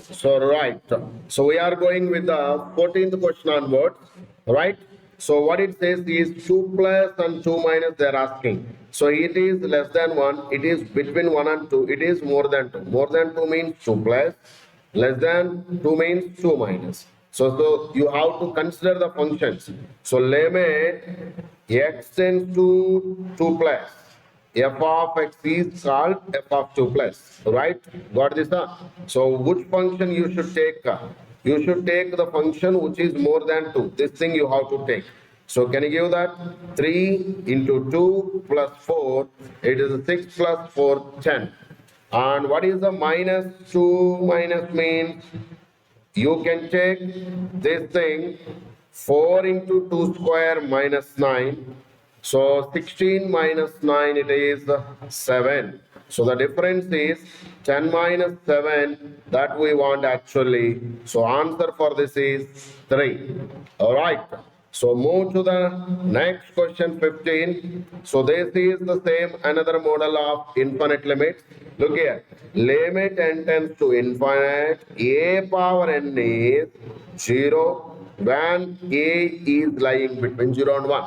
So right. So we are going with the 14th question onwards, right? So what it says is 2 plus and 2 minus they are asking. So it is less than 1, it is between 1 and 2, it is more than 2. More than 2 means 2 plus, less than 2 means 2 minus. So you have to consider the functions. So limit x tends to 2 plus. F of x is called f of 2 plus, right? Got this? So which function you should take? You should take the function which is more than 2. This thing you have to take. So can you give that? 3 into 2 plus 4, it is 6 plus 4, 10. And what is the minus 2 minus means? You can take this thing 4 into 2 square minus 9. So 16 minus 9 it is 7. So the difference is 10 minus 7 that we want actually. So answer for this is 3. Alright. So move to the next question 15. So this is the same another model of infinite limits. Look here. Limit n tends to infinite. A power n is 0 when A is lying between 0 and 1.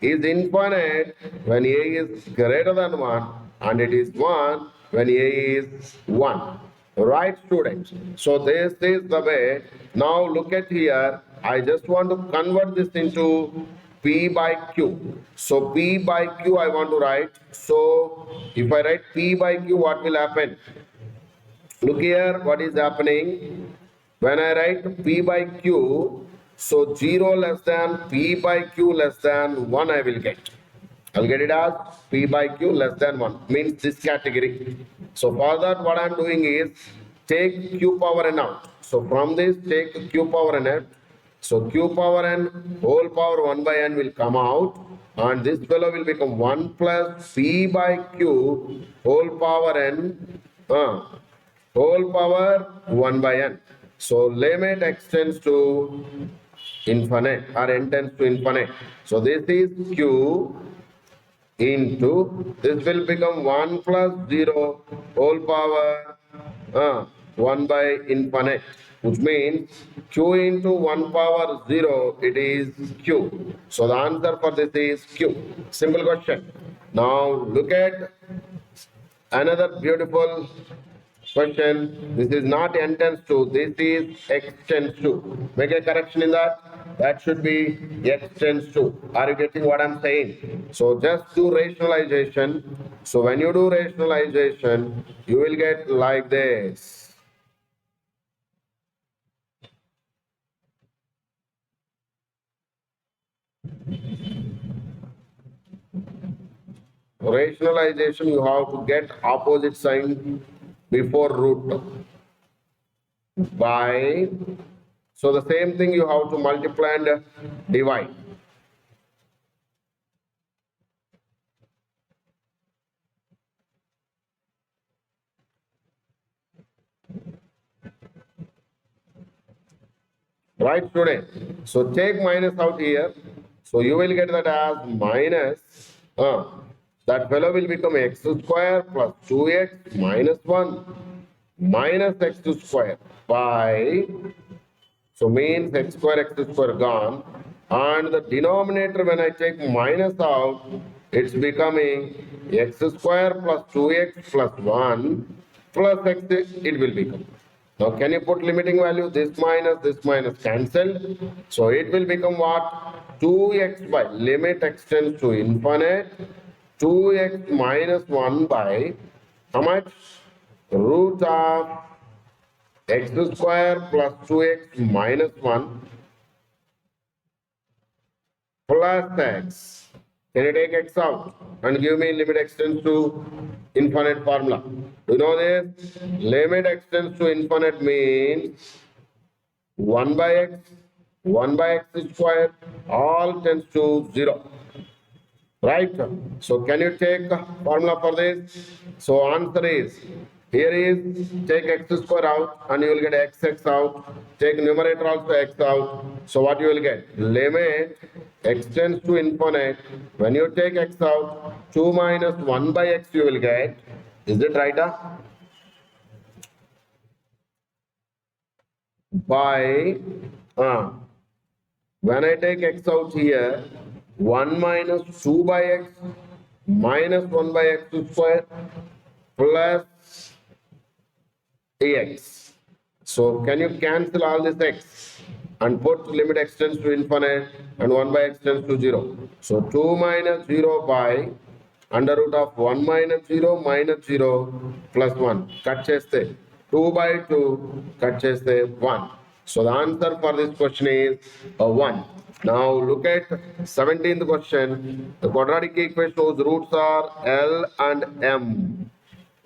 Is infinite when A is greater than 1 and it is 1 when A is 1. Right, students? So this is the way. Now look at here. I just want to convert this into P by Q. So P by Q I want to write. So if I write P by Q, what will happen? Look here, what is happening? When I write P by Q, so 0 less than P by Q less than 1 I will get. I'll get it as P by Q less than 1, means this category. So for that what I am doing is take Q power n out. So from this take Q power n out. So Q power n whole power 1 by n will come out and this fellow will become 1 plus P by Q whole power n whole power 1 by n. So limit x tends to infinite or n tends to infinite. So this is Q into this will become 1 plus 0 whole power 1 by infinite, which means Q into 1 power 0 it is Q. So the answer for this is Q. Simple question. Now look at another beautiful question. This is not n tends to, this is x tends to. Make a correction in that. That should be x tends to. Are you getting what I'm saying? So just do rationalization. So when you do rationalization, you will get like this. Rationalization, you have to get opposite sign before root by. So the same thing you have to multiply and divide. Right, student? So take minus out here. So you will get that as minus. That fellow will become x square plus 2x minus 1 minus x square by. So means x square gone. And the denominator when I take minus out, it's becoming x square plus 2x plus 1 plus x, it will become. Now can you put limiting value? This minus cancel. So it will become what? 2x by limit x tends to infinite. 2x minus 1 by how much? Root of x square plus 2x minus 1 plus x. Can you take x out and give me limit x tends to infinite formula? Do you know this? Limit x tends to infinite means 1 by x square, all tends to 0. Right? So can you take formula for this? So answer is, here is take x square out and you will get x out. Take numerator also x out. So what you will get? Limit x tends to infinite. When you take x out, 2 minus 1 by x you will get. Is it right? by, when I take x out here, 1 minus 2 by x minus 1 by x square plus ax. So can you cancel all this x and put limit x tends to infinite and 1 by x tends to 0. So 2 minus 0 by under root of 1 minus 0 plus 1. Cut cheste. 2 by 2 cut cheste 1. So the answer for this question is 1. Now look at 17th question. The quadratic equation whose roots are L and M,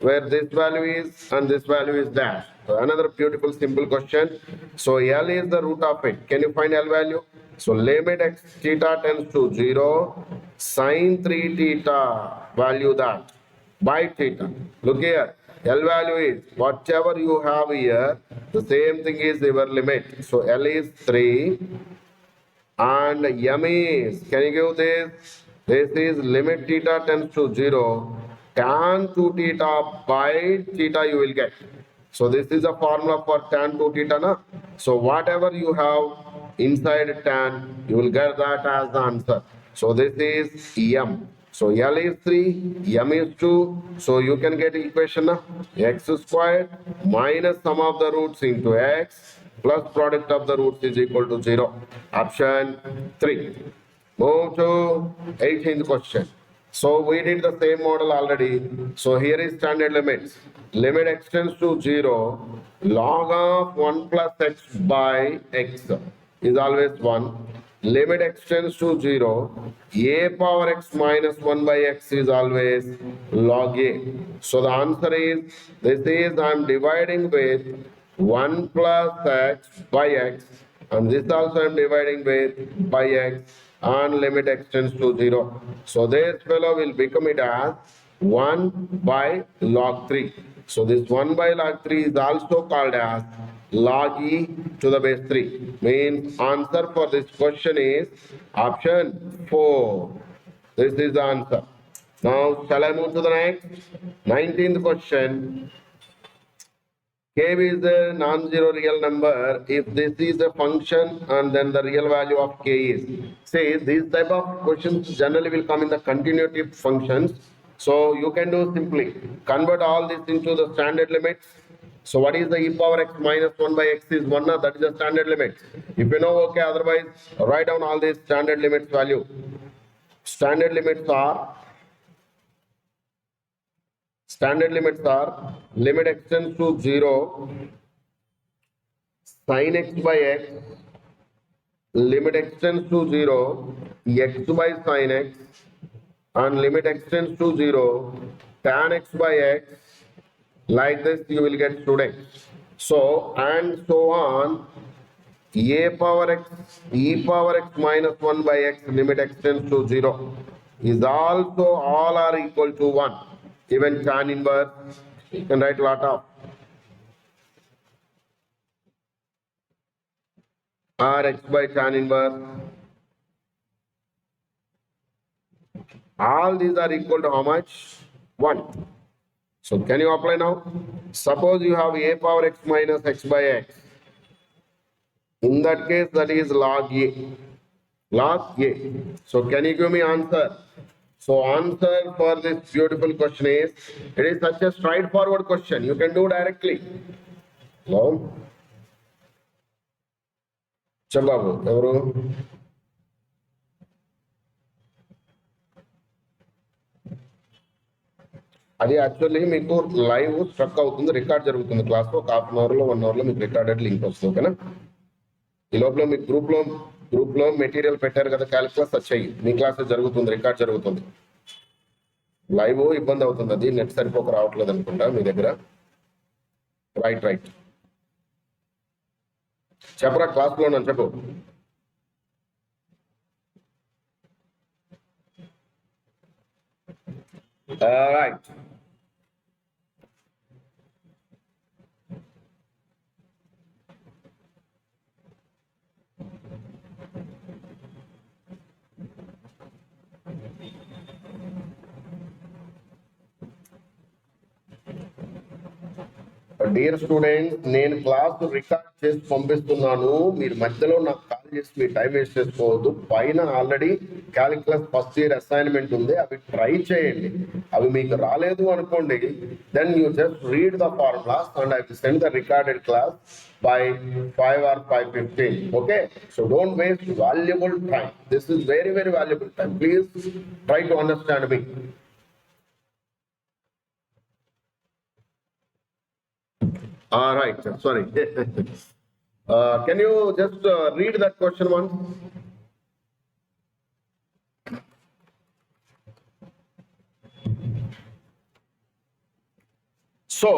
where this value is and this value is dash. So another beautiful simple question. So L is the root of it. Can you find L value? So limit x theta tends to 0, sine 3 theta, value that, by theta. Look here, L value is whatever you have here, the same thing is your limit. So L is 3 and M is, can you give this? This is limit theta tends to 0, tan 2 theta by theta you will get. So this is a formula for tan 2 theta. Na? So whatever you have inside tan, you will get that as the answer. So this is M. So L is 3, M is 2. So you can get equation na? X squared minus sum of the roots into x plus product of the roots is equal to 0. Option 3. Move to 18th question. So we did the same model already. So here is standard limits. Limit x tends to 0. Log of 1 plus x by x is always 1. Limit x tends to 0. A power x minus 1 by x is always log a. So the answer is, this is I am dividing with 1 plus x by x, and this also I am dividing with by x, and limit x tends to 0. So this fellow will become it as 1 by log 3. So this 1 by log 3 is also called as log e to the base 3. Means answer for this question is option 4. This is the answer. Now shall I move to the next? 19th question. K is a non-zero real number if this is a function and then the real value of k is. See, these type of questions generally will come in the continuative functions. So you can do simply convert all this into the standard limits. So what is the e power x minus 1 by x is 1, that is the standard limit. If you know, okay, otherwise write down all these standard limits value. Standard limits are limit x tends to 0, sin x by x, limit x tends to 0, x by sin x, and limit x tends to 0, tan x by x. Like this you will get students. So and so on. A power x, e power x minus 1 by x, limit x tends to 0 is also all are equal to 1. Even tan inverse, you can write lot of Rx by tan inverse. All these are equal to how much? 1. So can you apply now? Suppose you have a power x minus x by x. In that case, that is log a. Log a. So can you give me answer? So answer for this beautiful question is, it is such a straightforward question. You can do directly. Hello? Chababu, ఎవరు? అది actually మీకు live struck అవుతుంది, record జరుగుతుంది క్లాస్లో. ఒక half an అవర్లో 1 అవర్లో మీకు రికార్డెడ్ లింక్ వస్తుంది. ఓకేనా? ఈ లోపల మీకు గ్రూప్లో మెటీరియల్ పెట్టారు కదా, క్యాలిక్యులస్ వచ్చాయి. మీ క్లాస్ జరుగుతుంది, రికార్డ్ జరుగుతుంది. లైవ్ ఇబ్బంది అవుతుంది, అది నెట్ సరిపోక రావట్లేదు అనుకుంటా మీ దగ్గర. రైట్ చెప్పరా, క్లాస్లో నన్ను చెప్పు. రైట్. డియర్ స్టూడెంట్స్, నేను క్లాస్ రికార్డ్ చేసి పంపిస్తున్నాను. మీరు మధ్యలో నాకు కాల్ చేసి మీ టైం వేస్ట్ చేసుకోవద్దు. పైన already calculus first year assignment ఉంది, అవి ట్రై చేయండి. అవి మీకు రాలేదు అనుకోండి, then you just read the formulas and I will send the recorded class by 5 or 5:15. Okay, so don't waste valuable time. This is very valuable time. Please try to understand me. All right, sorry. Can you just read that question once? So,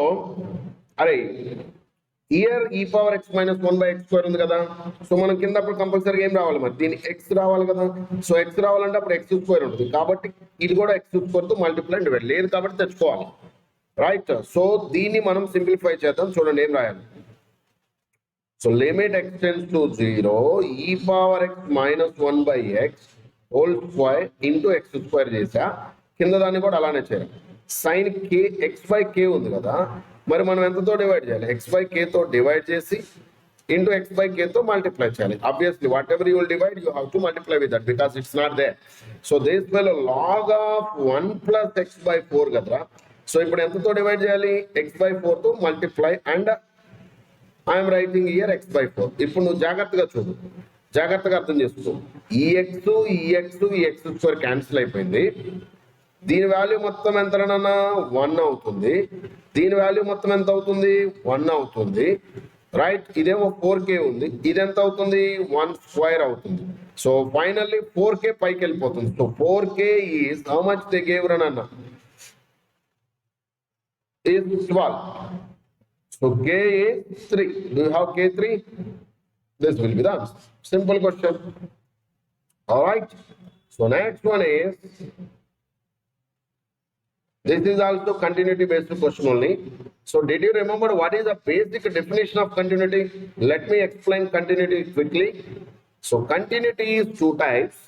here e power x minus 1 by x square ఉంది కదా. So మనం కింద అప్పుడు కంపల్సరీగా ఏం రావాలి, మరి దీని x రావాలి కదా. సో x రావాలంటే అప్పుడు x స్క్వేర్ ఉంటుంది, కాబట్టి ఇది కూడా x స్క్వేర్ తో మల్టిప్లై డివైడ్ లేదు కాబట్టి తెచ్చుకోవాలి, రైట్. సో దీన్ని మనం సింప్లిఫై చేద్దాం. చూడండి ఏం రాయాలి. So limit x tends to 0 e power x minus 1 by x whole square into x square చేసా. కింద దాన్ని కూడా అలానే చేయాలి. Sine k x by k ఉంది కదా, మరి మనం ఎంతతో డివైడ్ చేయాలి, x by k తో డివైడ్ చేసి ఇంటూ x by k తో మల్టిప్లై చేయాలి. Obviously whatever you will divide you have to multiply with that because it's not there. So this will log of 1 plus x by 4 కదరా. So ఇప్పుడు ఎంతతో divide చేయాలి, x by 4 తో multiply and I'm writing here x by 4. ఇప్పుడు నువ్వు జాగ్రత్తగా చూడు, జాగ్రత్తగా అర్థం చేసుకో. ఈ x స్క్వేర్ క్యాన్సిల్ అయిపోయింది. దీని వాల్యూ మొత్తం ఎంతనన్నా 1 అవుతుంది, దీని వాల్యూ మొత్తం ఎంత అవుతుంది 1 అవుతుంది, రైట్. ఇదేమో 4k ఉంది, ఇది ఎంత అవుతుంది 1 స్క్వేర్ అవుతుంది. సో ఫైనల్లీ 4k పైకి వెళ్ళిపోతుంది. So 4k is how much they gave run అన్న, is 12. So k is 3. Do you have k 3? This will be the answer. Simple question. All right. So next one is, this is also continuity based question only. So did you remember what is the basic definition of continuity? Let me explain continuity quickly. So continuity is two types.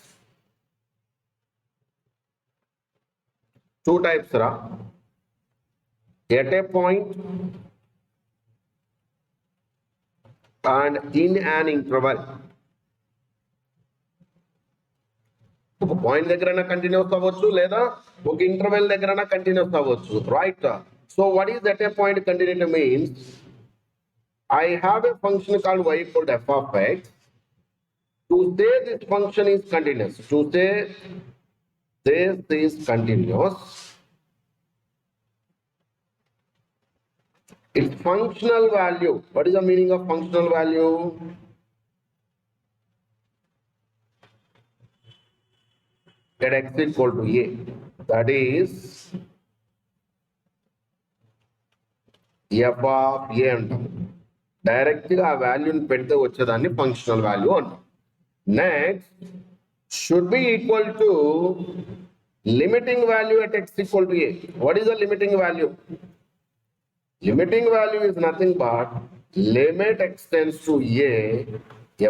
Two types, Ra. At a point and in an interval. ఒక point దగ్గరైనా continuous అవ్వచ్చు, లేదా ఒక interval దగ్గరైనా continuous అవ్వచ్చు, right. So what is that A point continuity means, I have a function called y equal to f of x. To say this function is continuous, to say this is continuous, its functional value. What is the meaning of functional value? At x equal to a, that is f of a అంటాం. Direct గా ఆ వాల్యూని పెడితే వచ్చేదాన్ని functional value అంటాం. Next should be equal to limiting value at x equal to a. What is the limiting value? Limiting value is nothing but limit x tends to a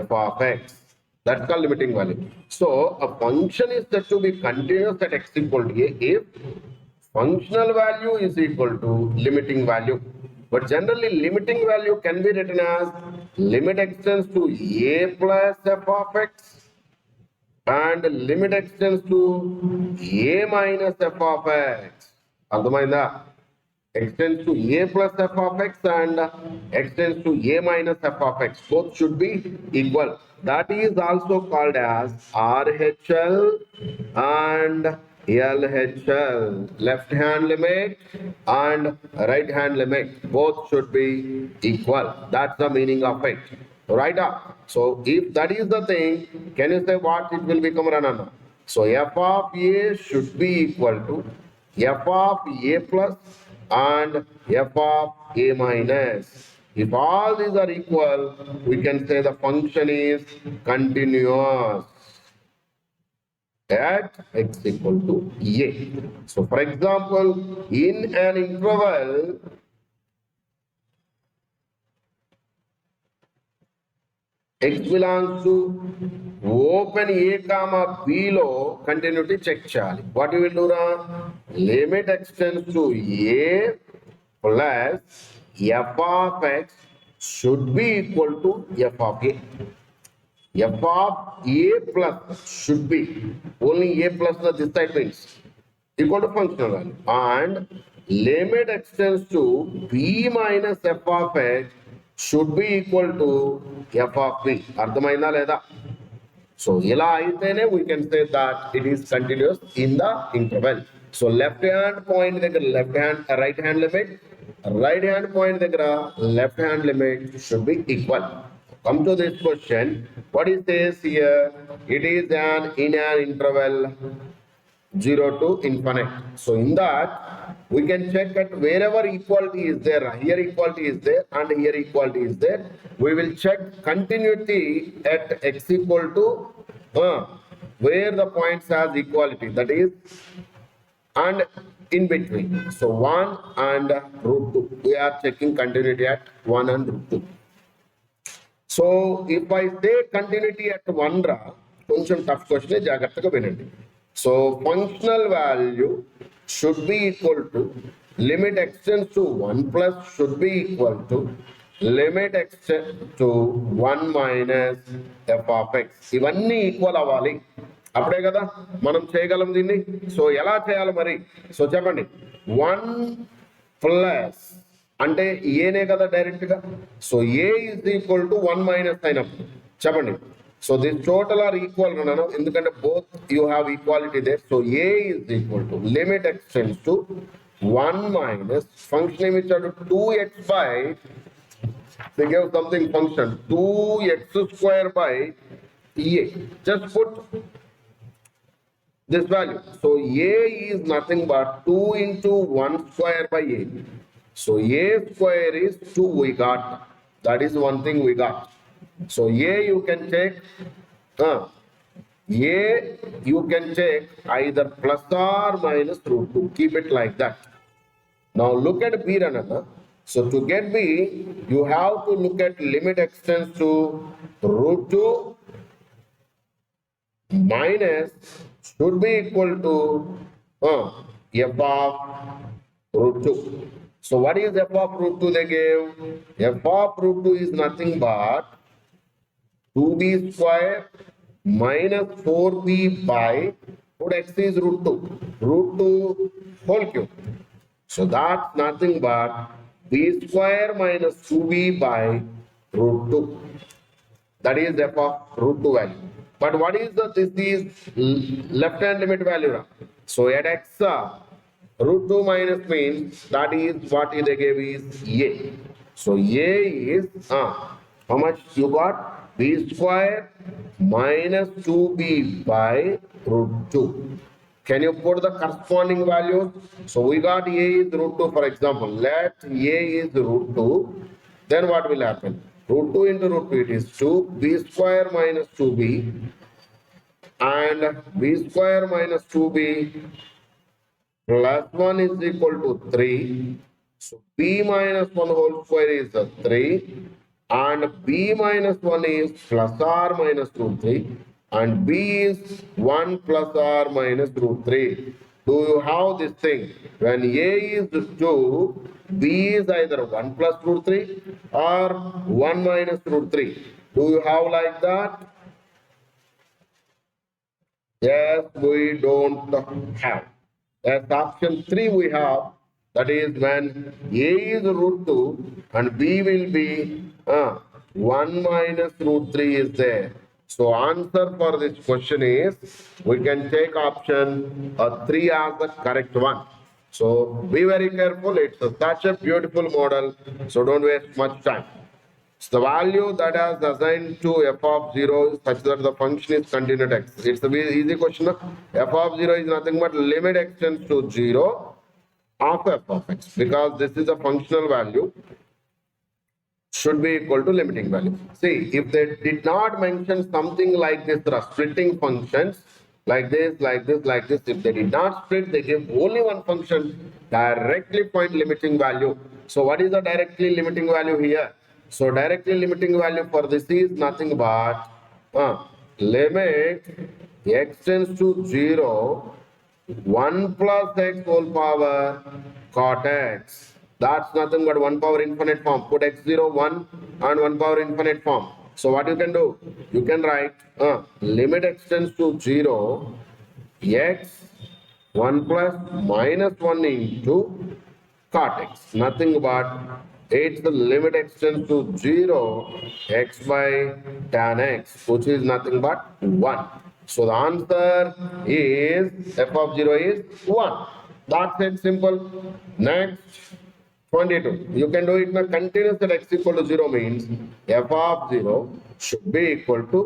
f of x. That's called limiting value. So a function is said to be continuous at x equal to a if functional value is equal to limiting value. But generally limiting value can be written as limit x tends to a plus f of x and limit x tends to a minus f of x. Adhamainda? X tends to a plus f of x and x tends to a minus f of x. Both should be equal. That is also called as RHL and LHL. Left hand limit and right hand limit. Both should be equal. That's the meaning of it. Right up. So if that is the thing, can you say what it will become, Ranana? So f of a should be equal to f of a plus and f of a minus. If all these are equal, we can say the function is continuous at x equal to a. So for example, in an interval, x belongs to open a comma b లో continuity check చేయాలి. What you will do now? Limit x tends to a plus f of x should be equal to f of a. F of a plus should be only a plus this side means equal to functional value, and limit extends to b minus f of x should be equal to f of b. అర్థమైందా లేదా? So ఇలా అయితేనే we can say that it is continuous in the interval. So left hand point దగ్గర right hand limit, right hand point దగ్గర left hand limit should be equal. Come to this question. What it says here? It is in an interval 0 to infinite. So in that we can check at wherever equality is there. Here equality is there and here equality is there. We will check continuity at x equal to where the points has equality, that is and in between. So 1 and root 2. We are checking continuity at 1 and root 2. So if I say continuity at 1 ra, కొంచెం tough question, జాగ్రత్తగా వినండి. So functional value should be equal to limit extends to 1 plus should be equal to limit extends to 1 minus f of x. ఇవన్నీ equal అవ్వాలి, అప్పుడే కదా మనం చేయగలం దీన్ని. సో ఎలా చేయాలి మరి? సో చెప్పండి. 1 ప్లస్ అంటే ఏనే కదా డైరెక్ట్ గా. So A is equal to 1 minus అయినప్పుడు చెప్పండి. So this total are equal, ఎందుకంటే both you have equality there. So a is equal to limit extends to 1 minus function ఏమి ఇచ్చాడు 2x by, they gave something function 2x square by a. Just put this value. So a is nothing but 2 into 1 square by a. So a square is 2 we got. That is one thing we got. So a you can take either plus or minus root 2. Keep it like that. Now look at b another. So to get b, you have to look at limit extends to root 2 minus should be equal to f of root 2. So what is f of root 2 they gave? F of root 2 is nothing but 2b square minus 4b by, what x is root 2? Root 2 whole cube. So that's nothing but b square minus 2b by root 2. That is f of root 2 value. But what is this is left hand limit value. So at x root 2 minus means that is what they gave is a. So a is how much you got? B square minus 2b by root 2. Can you put the corresponding values? So we got a is root 2, for example. Let a is root 2. Then what will happen? Root 2 into root 2, it is 2. B square minus 2b and b square minus 2b plus 1 is equal to 3. So b minus 1 whole square is 3. And b minus 1 is plus or minus root 3 and b is 1 plus or minus root 3. Do you have this thing? When a is 2, b is either 1 plus root 3 or 1 minus root 3. Do you have like that? Yes, we don't have. As option 3 we have, that is when a is root 2 and b will be 1 minus root 3 is there. So answer for this question is, we can take option 3 as the correct one. So be very careful. It's such a beautiful model. So don't waste much time. So the value that is assigned to f of 0 is such that the function is continued x. It's a very easy question. F of 0 is nothing but limit extends to 0 of f of x, because this is a functional value should be equal to limiting value. See, if they did not mention something like this, there are splitting functions like this, like this, like this. If they did not split, they give only one function, directly point limiting value. So what is the directly limiting value here? So directly limiting value for this is nothing but limit x tends to 0, 1 plus x whole power cot x That's nothing but 1 power infinite form. Put x0, 1 and 1 power infinite form. So what you can do? You can write limit extends to 0, x 1 plus minus 1 into cot x. Nothing but 8 the limit extends to 0, x by tan x, which is nothing but 1. So the answer is f of 0 is 1. That's it, simple. Next, 22. You can do it in a continuous at x equal to 0 means f of 0 should be equal to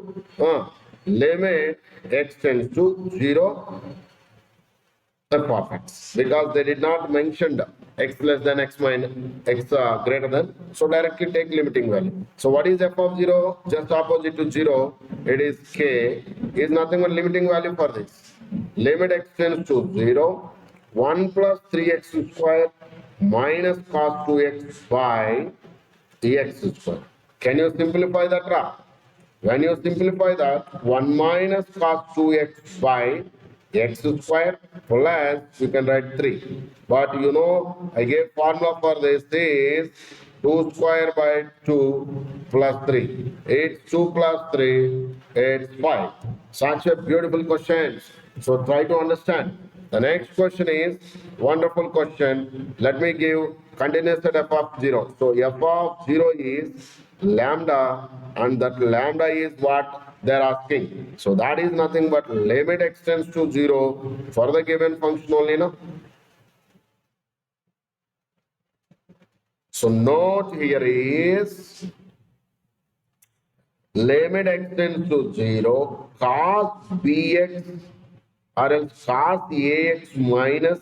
limit x tends to 0 f of x, because they did not mention the x less than x minus x greater than, so directly take limiting value. So what is f of 0? Just opposite to 0, it is k, is nothing but limiting value for this. Limit x tends to 0, 1 plus 3x square minus cos 2x by x square. Can you simplify that, Ra? When you simplify that, 1 minus cos 2x by x square plus, you can write 3. But you know, I gave formula for this is 2 square by 2 plus 3. It's 2 plus 3, it's 5. Such a beautiful question. So try to understand. The next question is wonderful question. Let me give continuous at f of 0. So f of 0 is lambda, and that lambda is what they're asking. So that is nothing but limit extends to 0 for the given function only, no? So note here is limit extends to 0 cos bx or else cos ax minus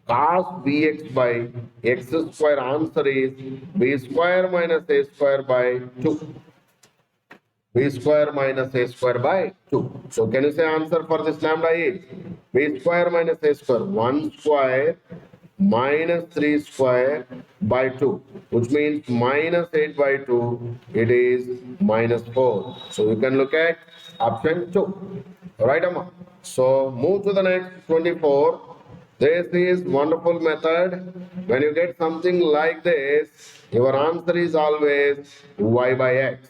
cos bx by x square. Answer is b square minus a square by 2. B square minus a square by 2. So can you say answer for this lambda is b square minus a square, 1 square minus 3 square by 2, which means minus 8 by 2, it is minus 4. So you can look at option 2. Right, Amma? So move to the next 24. This is wonderful method. When you get something like this, your answer is always y by x.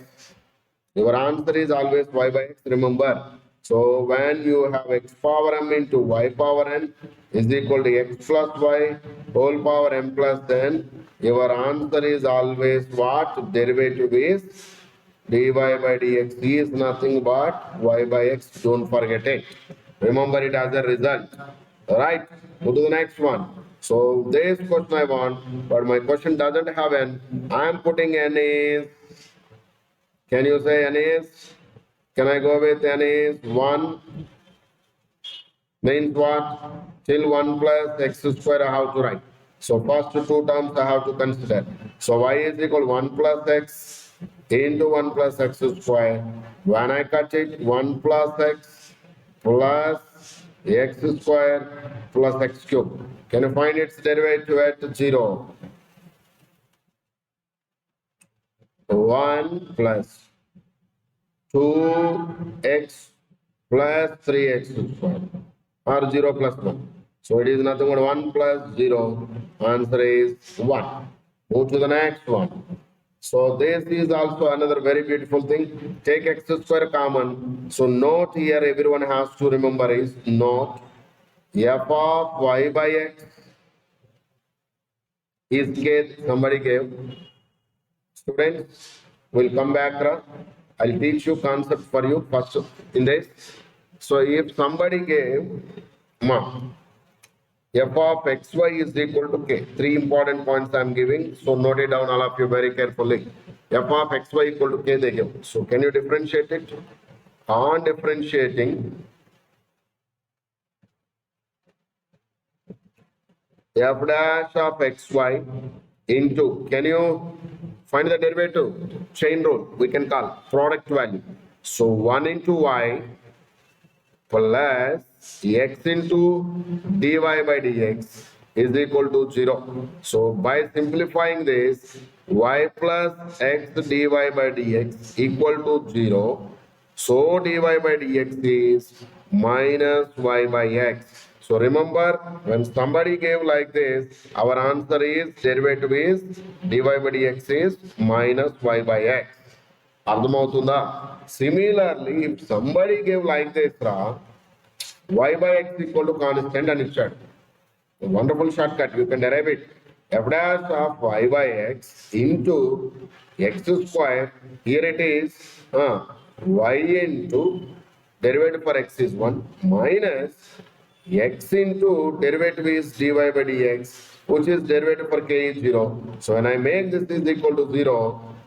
Your answer is always y by x, remember. So when you have x power m into y power n is equal to x plus y whole power m plus n, your answer is always what? Derivative is dy by dx is nothing but y by x. Don't forget it. Remember it as a result. Alright, go to the next one. So this question I want, but my question doesn't have n. I am putting n is, can you say n is? Can I go with n is 1? Means what? Till 1 plus x square I have to write. So first two terms I have to consider. So y is equal 1 plus x into 1 plus x square. When I cut it, 1 plus x square plus x cube. Can you find its derivative at 0? 1 plus 2x plus 3x square or 0 plus 1. So it is nothing but 1 plus 0. Answer is 1. Move to the next one. So this is also another very beautiful thing. Take x square common. So note here everyone has to remember is note f of y by x is k. Somebody gave. Students will come back. I'll teach you concept for you first in this. So if somebody gave f of xy is equal to k. 3 important points I am giving. So note it down all of you very carefully. F of xy equal to k they give. So can you differentiate it? On differentiating, f dash of xy into, can you find the derivative? Chain rule we can call product value. So 1 into y plus x into dy by dx is equal to 0. So by simplifying this, y plus x dy by dx equal to 0. So dy by dx is minus y by x. So remember, when somebody gave like this, our answer is derivative is dy by dx is minus y by x. అర్థమవుతుందా? Similarly, if somebody gave like this, y by x equal to constant అని ఇచ్చాడు. Wonderful shortcut, you can derive it. F dash of y by x into x square, here it is y into derivative for x is 1 minus x into derivative is dy by dx, which is derivative for k is 0. So when I make this is equal to 0,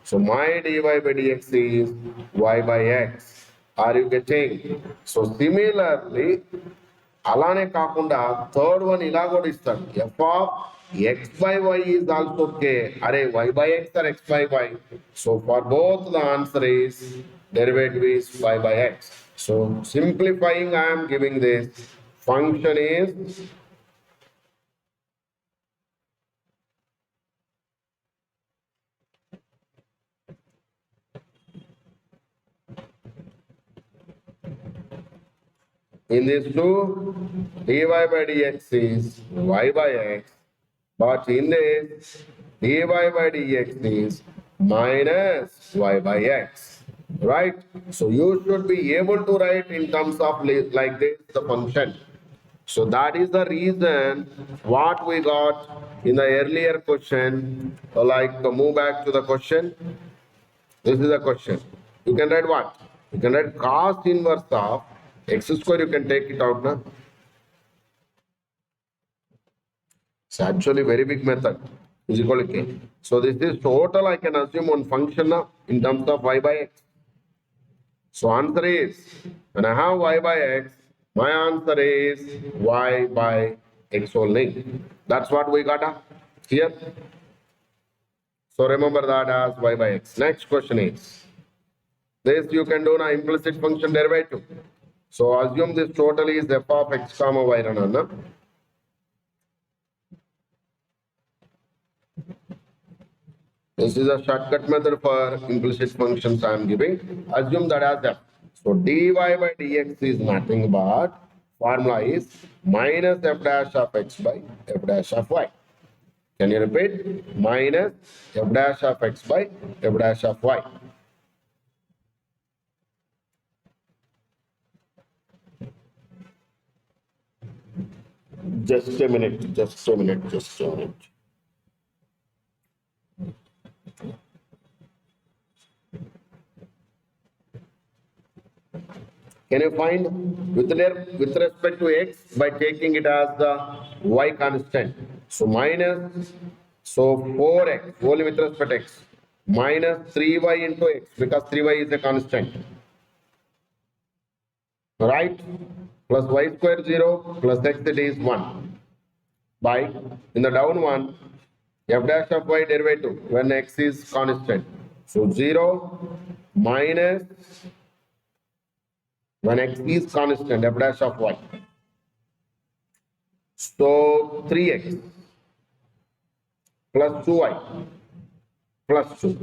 so my dy by dx is y by x. Are you getting? So similarly, అలానే కాకుండా third one ఇలా కూడా ఇస్తాడు, F of X by Y is also K. అరే Y by X are X by Y. So for both the answer is derivative is Y by X. So simplifying I'm giving this function is in this two, dy by dx is y by x, but in this dy by dx is minus y by x, right? So you should be able to write in terms of like this the function. So that is the reason what we got in the earlier question. Like move back to the question. This is the question. You can write what? You can write cos inverse of x square, you can take it out now. It's actually very big method. Is equal to k. So this is total, I can assume one function now in terms of y by x. So answer is, when I have y by x, my answer is y by x only. That's what we got here. So remember that as y by x. Next question is, this you can do now implicit function derivative. So assume this total is f of x comma y ranana. This is a shortcut method for implicit functions I am giving. Assume that as f. So dy by dx is nothing but formula is minus f dash of x by f dash of y. Can you repeat? Minus f dash of x by f dash of y. Just a minute. Can you find with respect to x by taking it as the y constant? So minus, so 4x only with respect to x, minus 3y into x, because 3y is a constant, right? Plus y square 0 plus x it is 1 by, in the down one, f dash of y derivative when x is constant. So 0 minus when x is constant f dash of y. So 3x plus 2y plus 2.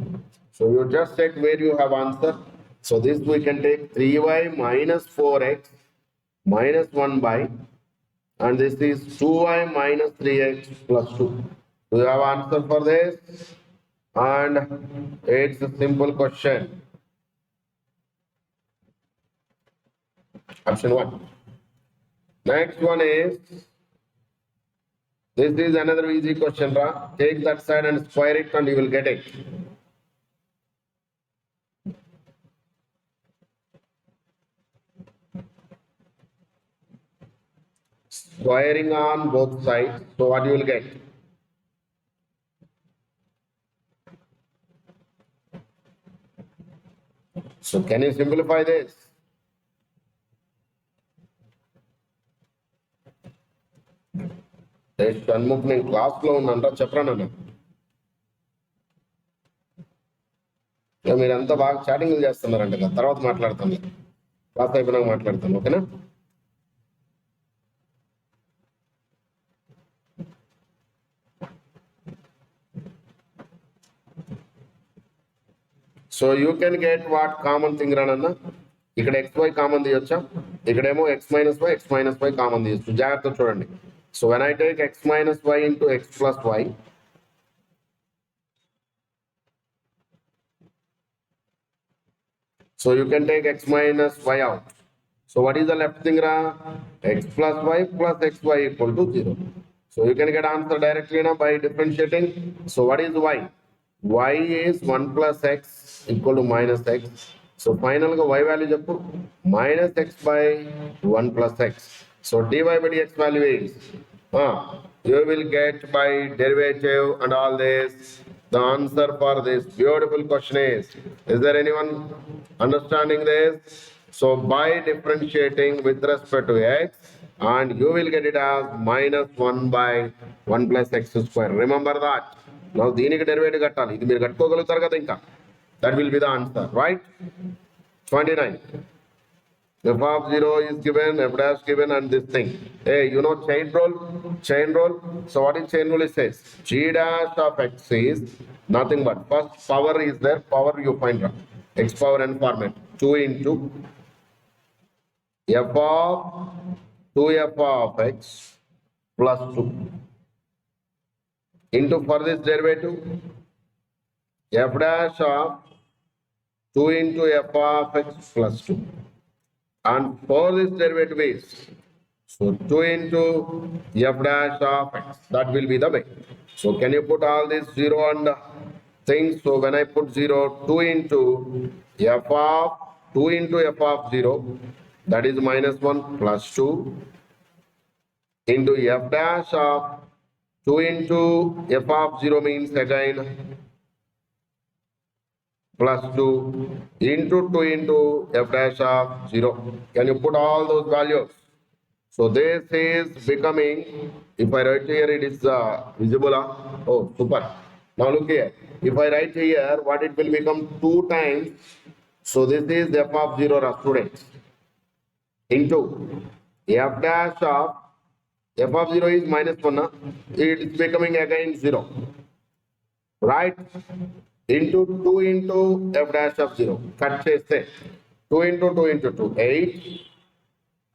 So you just check where you have answer. So this we can take 3y minus 4x minus 1 by, and this is 2y minus 3x plus 2. Do you have answer for this? And it's a simple question. Option 1. Next one is, this is another easy question. Take that side and square it and you will get it. Squaring on both sides. So what you will get? So can you simplify this? Shanmukh నేను class లో ఉన్నాను చెప్పరానన్నా. మీరంతా బాగా చాటింగ్లు చేస్తున్నారంట కదా, తర్వాత మాట్లాడతాను, class అయిపోయినాక మాట్లాడతాను, ఓకేనా? So you can get what common thing rananna. ఇక్కడ xy కామన్ తీయొచ్చా? ఇక్కడేమో x minus y కామన్ తీసు జాగ్రత్త చూడండి. So when I take x minus y into x plus y, so you can take x minus y out. So what is the left thing ra? X plus y plus xy equal to 0. So you can get answer directly now by differentiating. So what is y? Y is 1 plus x equal to minus x. So final y value jappu minus x by 1 plus x. So dy by dx value is you will get by derivative and all this. The answer for this beautiful question is there anyone understanding this? So by differentiating with respect to x, and you will get it as minus 1 by 1 plus x square. Remember that. Now దీనికి derivative కట్టాలి. ఇది మీరు కట్టుకోగలుగుతారు కదా ఇంకా. That will be the answer, right? 29. F of 0 is given, f dash given, and this thing. Hey, you know chain rule? Chain rule. So what is chain rule? It says g dash of x is nothing but first power is there. Power you find out. X power n format. 2 into f of 2f of x plus 2 into for this derivative f dash of 2 into f of x plus 2, and for this derivative is so 2 into f dash of x. That will be the way. So can you put all this 0 and things? So when I put 0, 2 into f of 2 into f of 0, that is minus 1 plus 2 into f dash of 2 into f of 0 means again plus 2 into 2 into f dash of 0. Can you put all those values? So this is becoming, if I write here, it is visible. Oh, super. Now look here. If I write here, what it will become 2 times. So this is f of 0, students, into f dash of f of 0 is minus 1. It is becoming again 0. Right? Into 2 into f dash of 0. Cut cheste. 2 into 2 into 2. 8.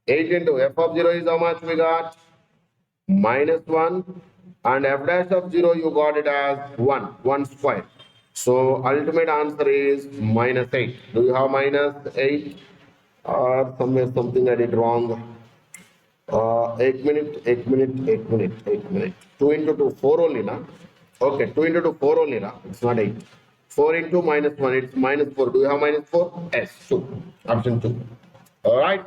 8 into f of 0 is how much we got? Minus 1. And f dash of 0 you got it as 1. 1 square. So ultimate answer is minus 8. Do you have minus 8? Or somewhere something I did wrong. 8 minute. 2 into 2, 4 only, na? Okay, 2 into 2, 4 only, na? It's not 8. 4 into minus 1, it's minus 4. Do you have minus 4? Yes, 2. Option 2. Alright.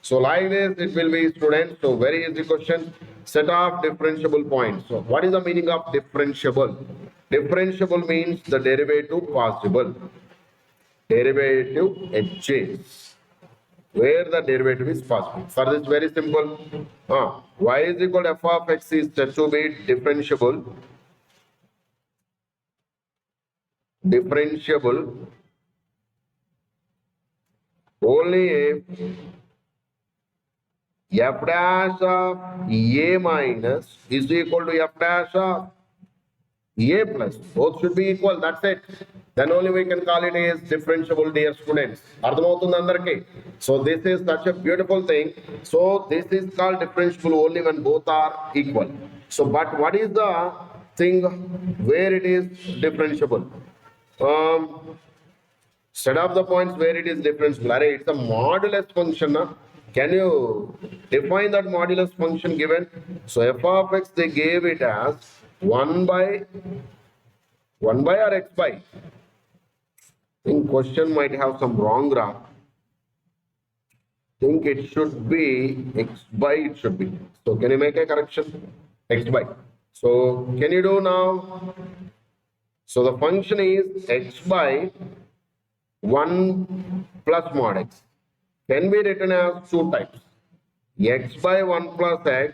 So like this, it will be, students. So very easy question. Set of differentiable points. So what is the meaning of differentiable? Differentiable means the derivative possible. Derivative exists where the derivative is possible. For this, very simple. Y is equal to f of x is said to be differentiable. Differentiable only if f dash of a minus is equal to f dash of a plus. Both should be equal. That's it. Then only we can call it as differentiable, dear students. Ardhamavutunda andarki. So this is such a beautiful thing. So this is called differentiable only when both are equal. So but what is the thing where it is differentiable? Set up the points where it is differentiable. Array, it's a modulus function. Na? Can you define that modulus function given? So f of x, they gave it as 1 by or x by. I think question might have some wrong graph. Think it should be x by, it should be. So can you make a correction? X by. So can you do now? So the function is x by 1 plus mod x. Can be written as 2 types. X by 1 plus x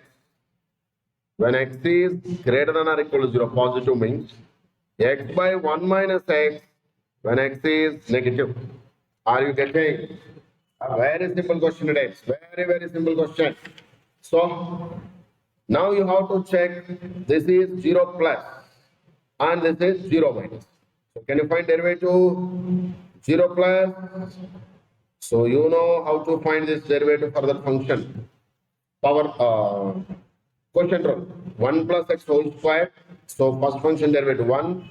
when x is greater than or equal to 0, positive means. X by 1 minus x when x is negative. Are you getting? A very simple question it is. Very, very simple question. So now you have to check this is 0 plus and this is 0 minus. So can you find derivative 0 plus So you know how to find this derivative for the function. Power quotient rule. 1 plus x whole square. So first function derivative 1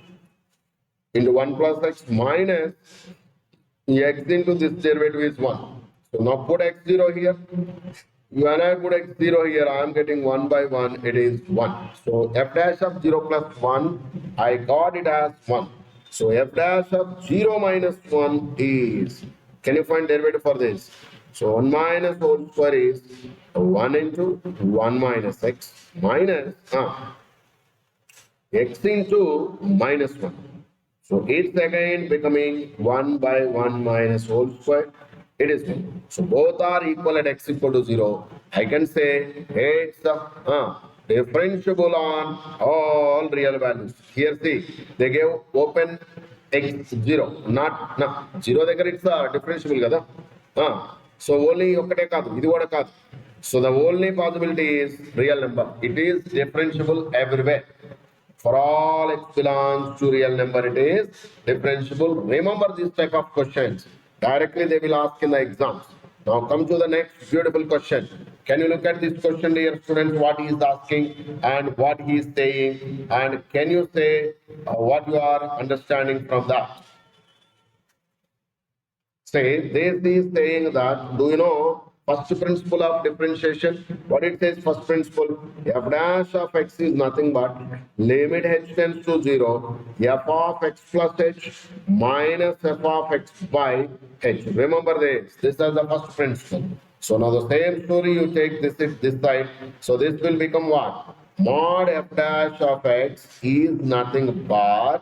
into 1 plus x minus x into this derivative is 1. So now put x0 here. When I put x0 here, I am getting 1 by 1, it is 1. So f dash of 0 plus 1, I got it as 1. So f dash of 0 minus 1 is, can you find derivative for this? So 1 minus whole square is 1 into 1 minus x minus x into minus 1. So it's again becoming 1 by 1 minus whole square. It is 1. So both are equal at x equal to 0. I can say it's differentiable on all real values. Here see, they gave open x 0. Not, no, 0 దగ్గర it's differentiable కదా. So only ఒకటే కాదు, ఇది కూడా కాదు. So the only possibility is real number. It is differentiable everywhere. For all x belongs to real number, it is differentiable. Remember this type of questions. Directly they will ask in the exams. Now come to the next beautiful question. Can you look at this question, dear students, what he is asking and what he is saying, and can you say what you are understanding from that? Say, this is saying that, do you know first principle of differentiation? What it says, first principle, f dash of x is nothing but limit h tends to 0, f of x plus h minus f of x by h. Remember this is the first principle. So now the same story, you take this side. So this will become what? Mod f dash of x is nothing but,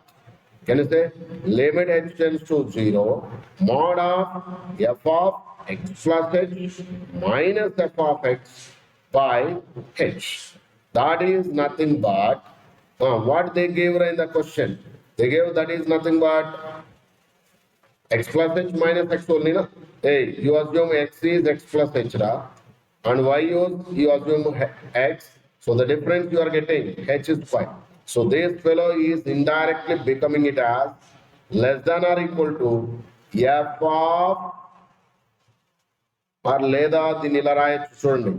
can you say, limit h tends to 0, mod of f of x plus h minus f of x by h. That is nothing but what they gave in the question. They gave that is nothing but x plus h minus x only. Na? Hey, you assume x is x plus h ra, and y you assume x. So the difference you are getting h is 5. So this fellow is indirectly becoming it as less than or equal to f of, or లేదా దీన్ని ఇలా రాయొచ్చు చూడండి.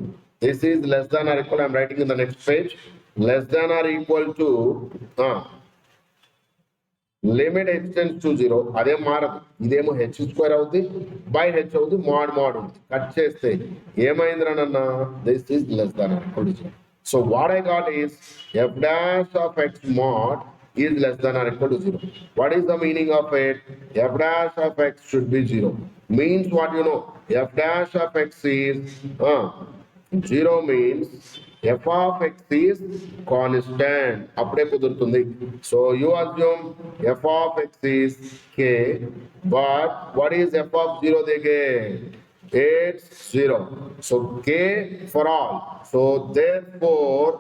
This is less than or equal, I am writing in the next page, less than or equal to limit h tends to 0, అదేం మారదు, ఇదేమో h square అవుతుంది by h అవుతుంది, మోడ్ ఉంది. కట్ చేస్తే ఏమైందిరానన్నా, this is less than or equal to 0. So what I got is f dash of x mod is less than or equal to 0. What is the meaning of it? F dash of x should be 0. Means what you know? F dash of x is 0 means f of x is constant. అప్పుడే కుదురుతుంది. So you assume f of x is k, but what is f of 0 they gave? It's 0. So k for all. So therefore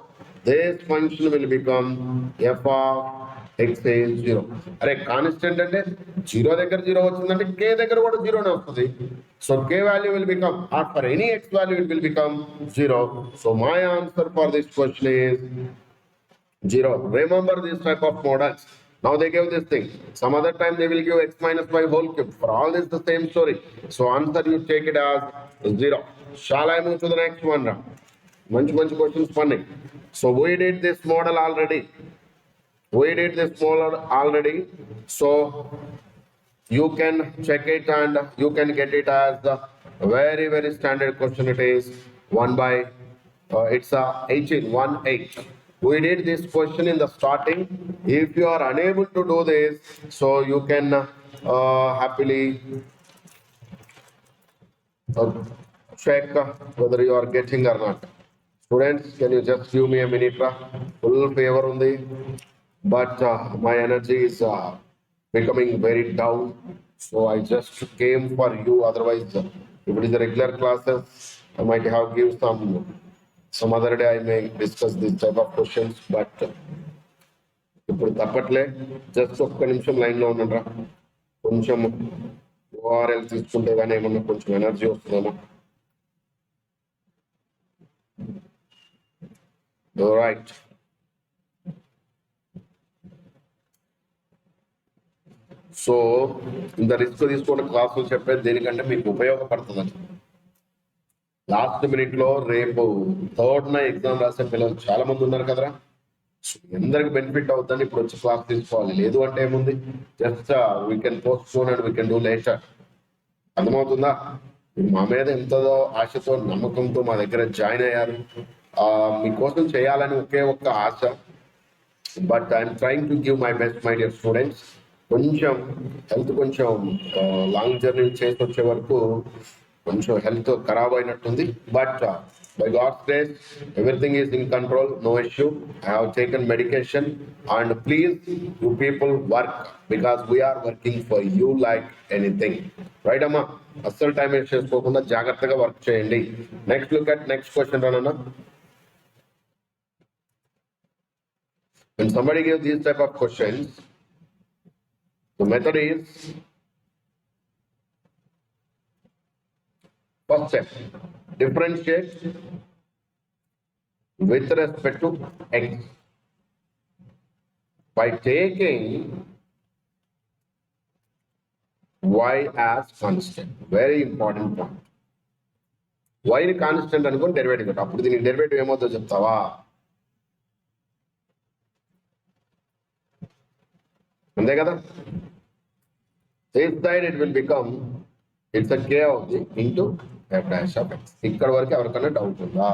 this function will become f of x is 0. అరే constant అంటే 0 దగ్గర 0 వచ్చిందంటే k దగ్గర కూడా 0 నే వస్తుంది. So k value will become, or for any x value it will become 0. So my answer for this question is 0. Remember this type of models. Now they give this thing. Some other time they will give x minus y whole cube. For all this the same story. So answer you take it as 0. Shall I move to the next one now? Bunch questions funny. So we did this model already. So you can check it and you can get it as the very standard question. It is 1 by it's 18. We did this question in the starting. If you are unable to do this, so you can happily check whether you are getting or not. Students, can you just give me a minute? Full favor on the, but my energy is becoming very down, so I just came for you. Otherwise, if it is a regular classes, I might have give some other day I may discuss this type of questions, but ఇప్పుడు తప్పట్లే. Just ఒక్క నిమిషం లైన్లో ఉండండి. కొంచెం ఓఆర్ఎల్ తీసుకుంటే కానీ ఏమన్నా కొంచెం ఎనర్జీ వస్తుందేమో. All right. సో ఇంత రిస్క్ తీసుకున్న క్లాసులు చెప్పేది దేనికంటే మీకు ఉపయోగపడుతుందని. లాస్ట్ మినిట్ లో రేపు 3rd ఎగ్జామ్ రాసే పిల్లలు చాలా మంది ఉన్నారు కదరా, అందరికి బెనిఫిట్ అవుతుందని ఇప్పుడు వచ్చి క్లాస్ తీసుకోవాలి. లేదు అంటే ఏముంది, just we can post phone and we can do later. అర్థమవుతుందా? మా మీద ఎంతో ఆశతో నమ్మకంతో మా దగ్గర జాయిన్ అయ్యారు. మీకోసం చేయాలని ఒకే ఒక్క ఆశ. But I'm trying to give my best my dear students. కొంచెం హెల్త్ కొంచెం లాంగ్ జర్నీ చేసి వచ్చే వరకు కొంచెం హెల్త్ ఖరాబ్ అయినట్టుంది. But by God's grace, everything is in control, no issue. I have taken medication and please you people work because we are working for you like anything. Right, Amma? Asal time is cheskokunda jagrattaga work cheyandi. Next, look at next question, Ranana. When somebody gives these type of questions, the method is first step. Differentiate with respect to x by taking y as constant. Very important point. Y ni constant అనుకుని derivative పెట్టు. అప్పుడు దీనికి derivative ఏమవుతుందో చెప్తావా? అంతే కదా. This side it will become, it's a k of the into f dash of x. ఇక్కడ వరకు ఎవరికైనా డౌట్ ఉందా?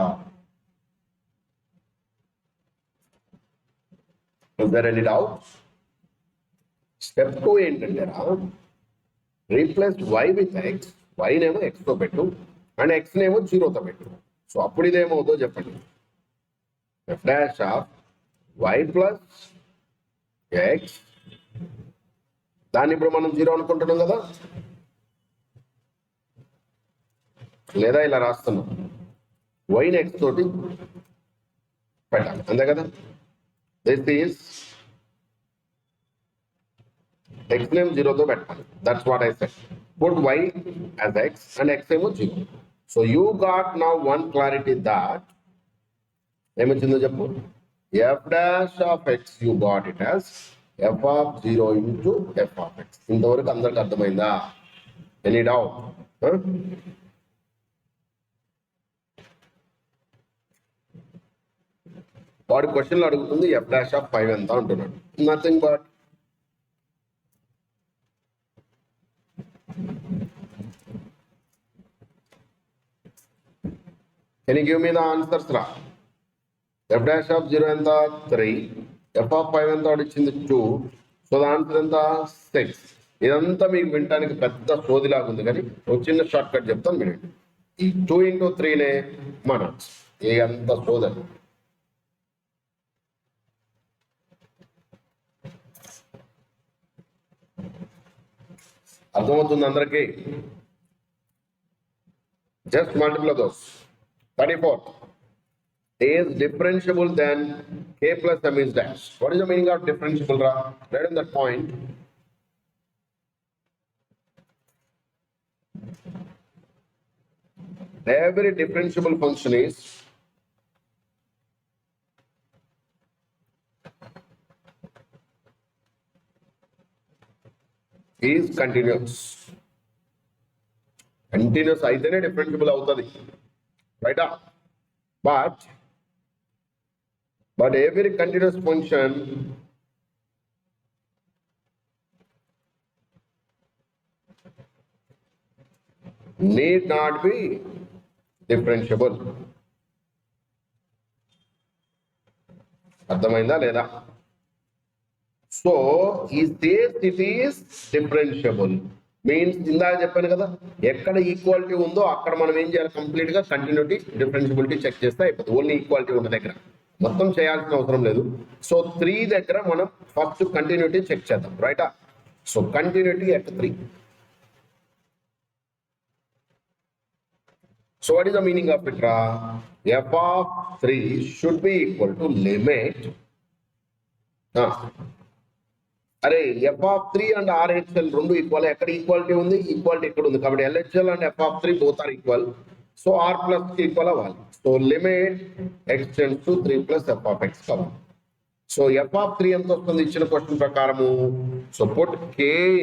Is there any doubt? Step 2 ఏంటంటే replace y with x. y నేమో x తో పెట్టు అండ్ x నేమో 0తో పెట్టు. సో అప్పుడు ఇదేమవుతుందో చెప్పండి. f dash of y plus x, దాన్ని ఇప్పుడు మనం 0 అనుకుంటున్నాం కదా, లేదా ఇలా రాస్తున్నాం. వైన్ ఎక్స్ తోటి పెట్టాలి, అంతే కదా. దిస్ ఈస్ ఎక్స్ నేమ్ 0తో పెట్టాలి. That's what I said. Put Y as X and X ఏమో 0. So you got now one clarity that ఏమొచ్చిందో చెప్పు. F dash of X you got it as F of 0 into F of X. ఇంతవరకు అందరికి అర్థమైందా? Any doubt? వాడు క్వశ్చన్లు అడుగుతుంది F dash of 5 ఎంత అంటున్నాడు. Nothing but can you give me the answers రా. ఎఫ్ డాష్ ఆఫ్ 0 ఎంత? 3. ఎఫ్ ఆఫ్ 5 ఎంత వాడు ఇచ్చింది? 2. సో ద ఆన్సర్ ఎంత? 6. ఇదంతా మీకు వినటానికి పెద్ద సోదిలాగా ఉంది, కానీ ఒక చిన్న షార్ట్ కట్ చెప్తాను వినండి. ఈ 2 into 3నే మన ఏ అంత సోదరు. అర్థమవుతుంది అందరికి? Just multiply those. 34 is differentiable than k plus m is dash. What is the meaning of differentiable, ra? Right on that point. Every differentiable function is continuous. Continuous అయితేనే differentiable అవుతుంది, right? But every continuous function need not be differentiable. అర్థమైందా లేదా? So ఈ says it is differentiable means ఇందాక చెప్పాను కదా, ఎక్కడ equality ఉందో అక్కడ మనం ఏం చేయాలి, కంప్లీట్ గా కంటిన్యూటీ డిఫరెన్షియబిలిటీ చెక్ చేస్తే అయిపోతుంది. ఓన్లీ ఈక్వాలిటీ ఉన్న దగ్గర మొత్తం చేయాల్సిన అవసరం లేదు. సో 3 దగ్గర మనం ఫస్ట్ కంటిన్యూటీ చెక్ చేద్దాం, రైటా? So continuity at 3. So what is the meaning of it రా? F of 3 should be equal to limit. అరే ఎఫ్ ఆఫ్ 3 అండ్ ఆర్హెచ్ఎల్ రెండు ఈక్వల్. ఎక్కడ ఈక్వాలిటీ ఉంది? ఈక్వాలిటీ ఇక్కడ ఉంది కాబట్టి LHL and f of 3 both are equal. So R plus equal అవ్వాలి. So limit x tends to 3 plus f of x కావాలి. So f of 3 ఎంత వస్తుంది ఇచ్చిన క్వశ్చన్ ప్రకారము? So put k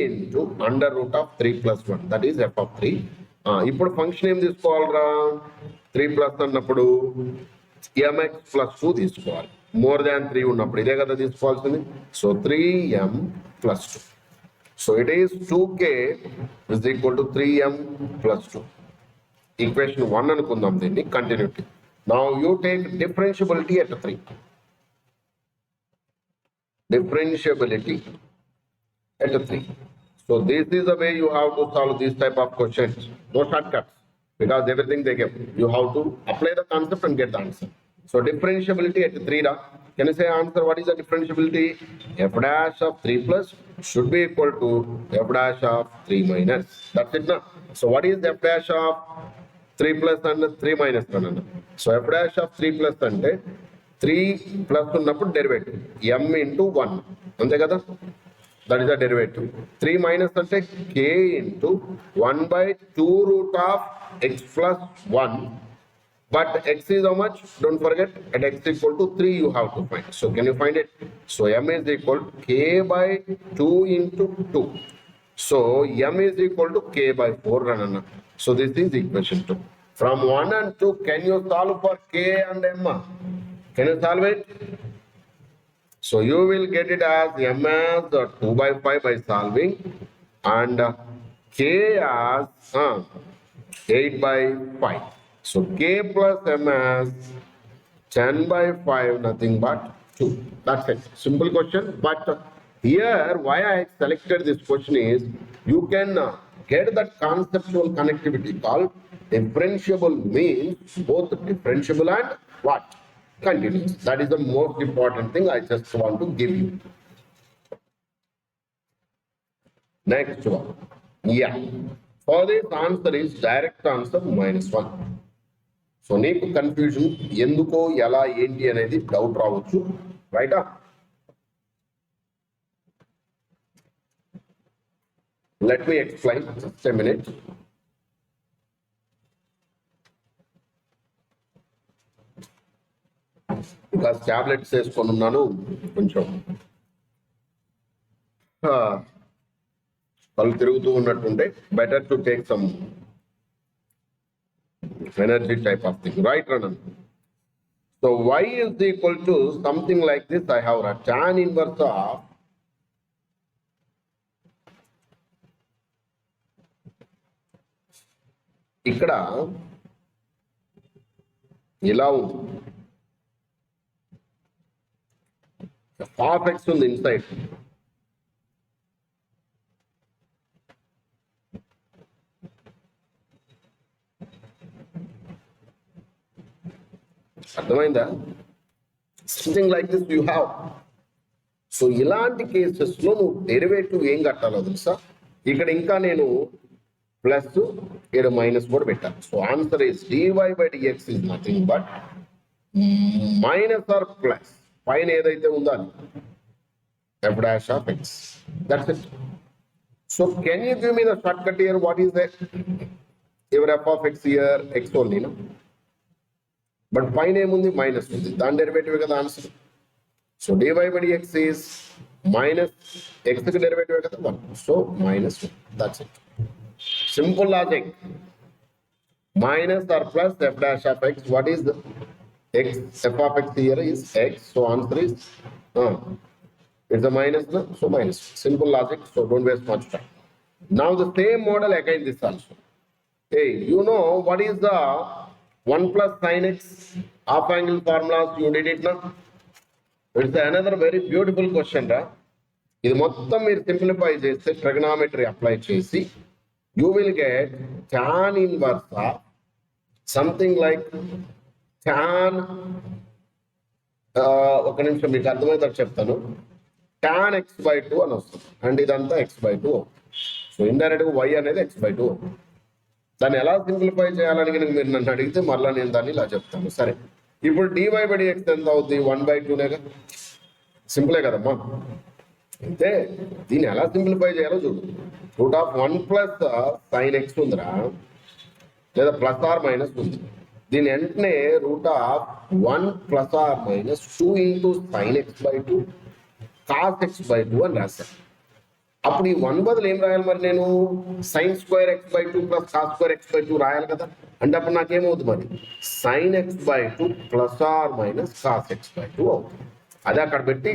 into under root of 3 plus 1 that is F of 3. ఇప్పుడు function ఏం తీసుకోవాలరా? 3 plus అన్నప్పుడు mx plus 2 తీసుకోవాలి. మోర్ దాన్ 3 ఉన్నప్పుడు ఇదే కదా తీసుకోవాల్సింది. So 3m plus 2. So it is 2k is equal to 3m plus 2. Equation 1 అనుకుందాం దీన్ని. Continuity. Now you take differentiability at 3. Differentiability at 3. So this is the way you have to solve this type of questions. No shortcuts, because everything they give. You have to apply the concept and get the answer. So differentiability at 3. Can you say answer? What is the differentiability? F dash of 3 plus should be equal to f dash of 3 minus. That's it now. So what is f dash of 3 plus and 3 minus 1? So f dash of 3 plus and 3 plus ఉన్నప్పుడు derivative m into 1 అంతే కదా, that is the derivative. 3 minus అంటే k into 1/2 root of x plus 1. But x is how much? Don't forget, at x equal to 3 you have to find. So can you find it? So m is equal to k/2 into 2. So m is equal to k/4 ranana. So this is equation 2. From 1 and 2, can you solve for k and m? Can you solve it? So you will get it as m as 2/5 by solving, and k as 8/5. So k plus m as 10/5, nothing but 2. That's it. Simple question. But here, why I selected this question is, you can get that conceptual connectivity called differentiable, means both differentiable and what? Continuous. That is the most important thing I just want to give you. Next one. Yeah. For this answer is direct answer -1. So నీకు confusion ఎందుకో ఎలా ఏంటి అనేది doubt రావచ్చు, రైటా? Let me explain. Just a minute. ఇంకా tablets వేసుకొని ఉన్నాను, కొంచెం కళ్ళు తిరుగుతూ ఉన్నట్టుంటే better to take some energy type of thing, right run. So y is equal to something like this. I have a tan inverse of ఇక్కడ ఇలా ఉంది, half x ఉంది ఇన్సైడ్. అర్థమైందా? Something like this you have. So ఇలాంటి cases లో నువ్వు derivative ఏం కట్టాలో తెలుసా? ఇక్కడ ఇంకా నేను ప్లస్ ఇక్కడ మైనస్ కూడా పెట్టాను. So answer is dy/dx is nothing but minus or plus పైన ఏదైతే ఉందో అది f dash of x. That's it. So can you give me the shortcut here? What is that? Your f of x here, x only, no? But పైన ఏముంది? Minus ఉంది. దాని derivative కదా answer. So dy/dx is minus x కి derivative కదా 1. So -1. That's it. Simple logic. Minus or plus f dash of x. What is the x? F of x here is x. So answer is it's a minus, no? So minus. Simple logic. So don't waste much time. Now the same model again this also. Hey, you know what is the 1 plus sin x half angle formulas? You did it now. It's another very beautiful question, right? ఇది మొత్తం మీరు simplify చేస్తే trigonometry apply చేసి you will get tan inverse of something like tan ఒక నిమిషం మీకు అర్థమవుతారు చెప్తాను. tan x/2 అని వస్తుంది, అండ్ ఇదంతా x/2. సో ఇండైరెక్ట్ గా y అనేది x/2. దాన్ని ఎలా సింప్లిఫై చేయాలని మీరు నన్ను అడిగితే మళ్ళీ నేను దాన్ని ఇలా చెప్తాను. సరే, ఇప్పుడు dy/dx ఎంత అవుతుంది? 1/2నేగా. సింపులే కదమ్మా. అయితే దీన్ని ఎలా సింప్లిఫై చేయాలో చూడు. √1 ప్లస్ sin x ఉందిరా, లేదా ప్లస్ ఆర్ మైనస్ ఉంది. దీని వెంటనే root of 1 plus or minus 2 into sine x by 2 cos x by 2 అని రాశాను. అప్పుడు ఈ 1 బదులు ఏం రాయాలి మరి నేను? Sine square x by 2 plus cos square x by 2 రాయాలి కదా. అంటే అప్పుడు నాకేమవుతుంది మరి? Sine x by 2 plus or minus cos x by 2 అవుతుంది. అదే అక్కడ పెట్టి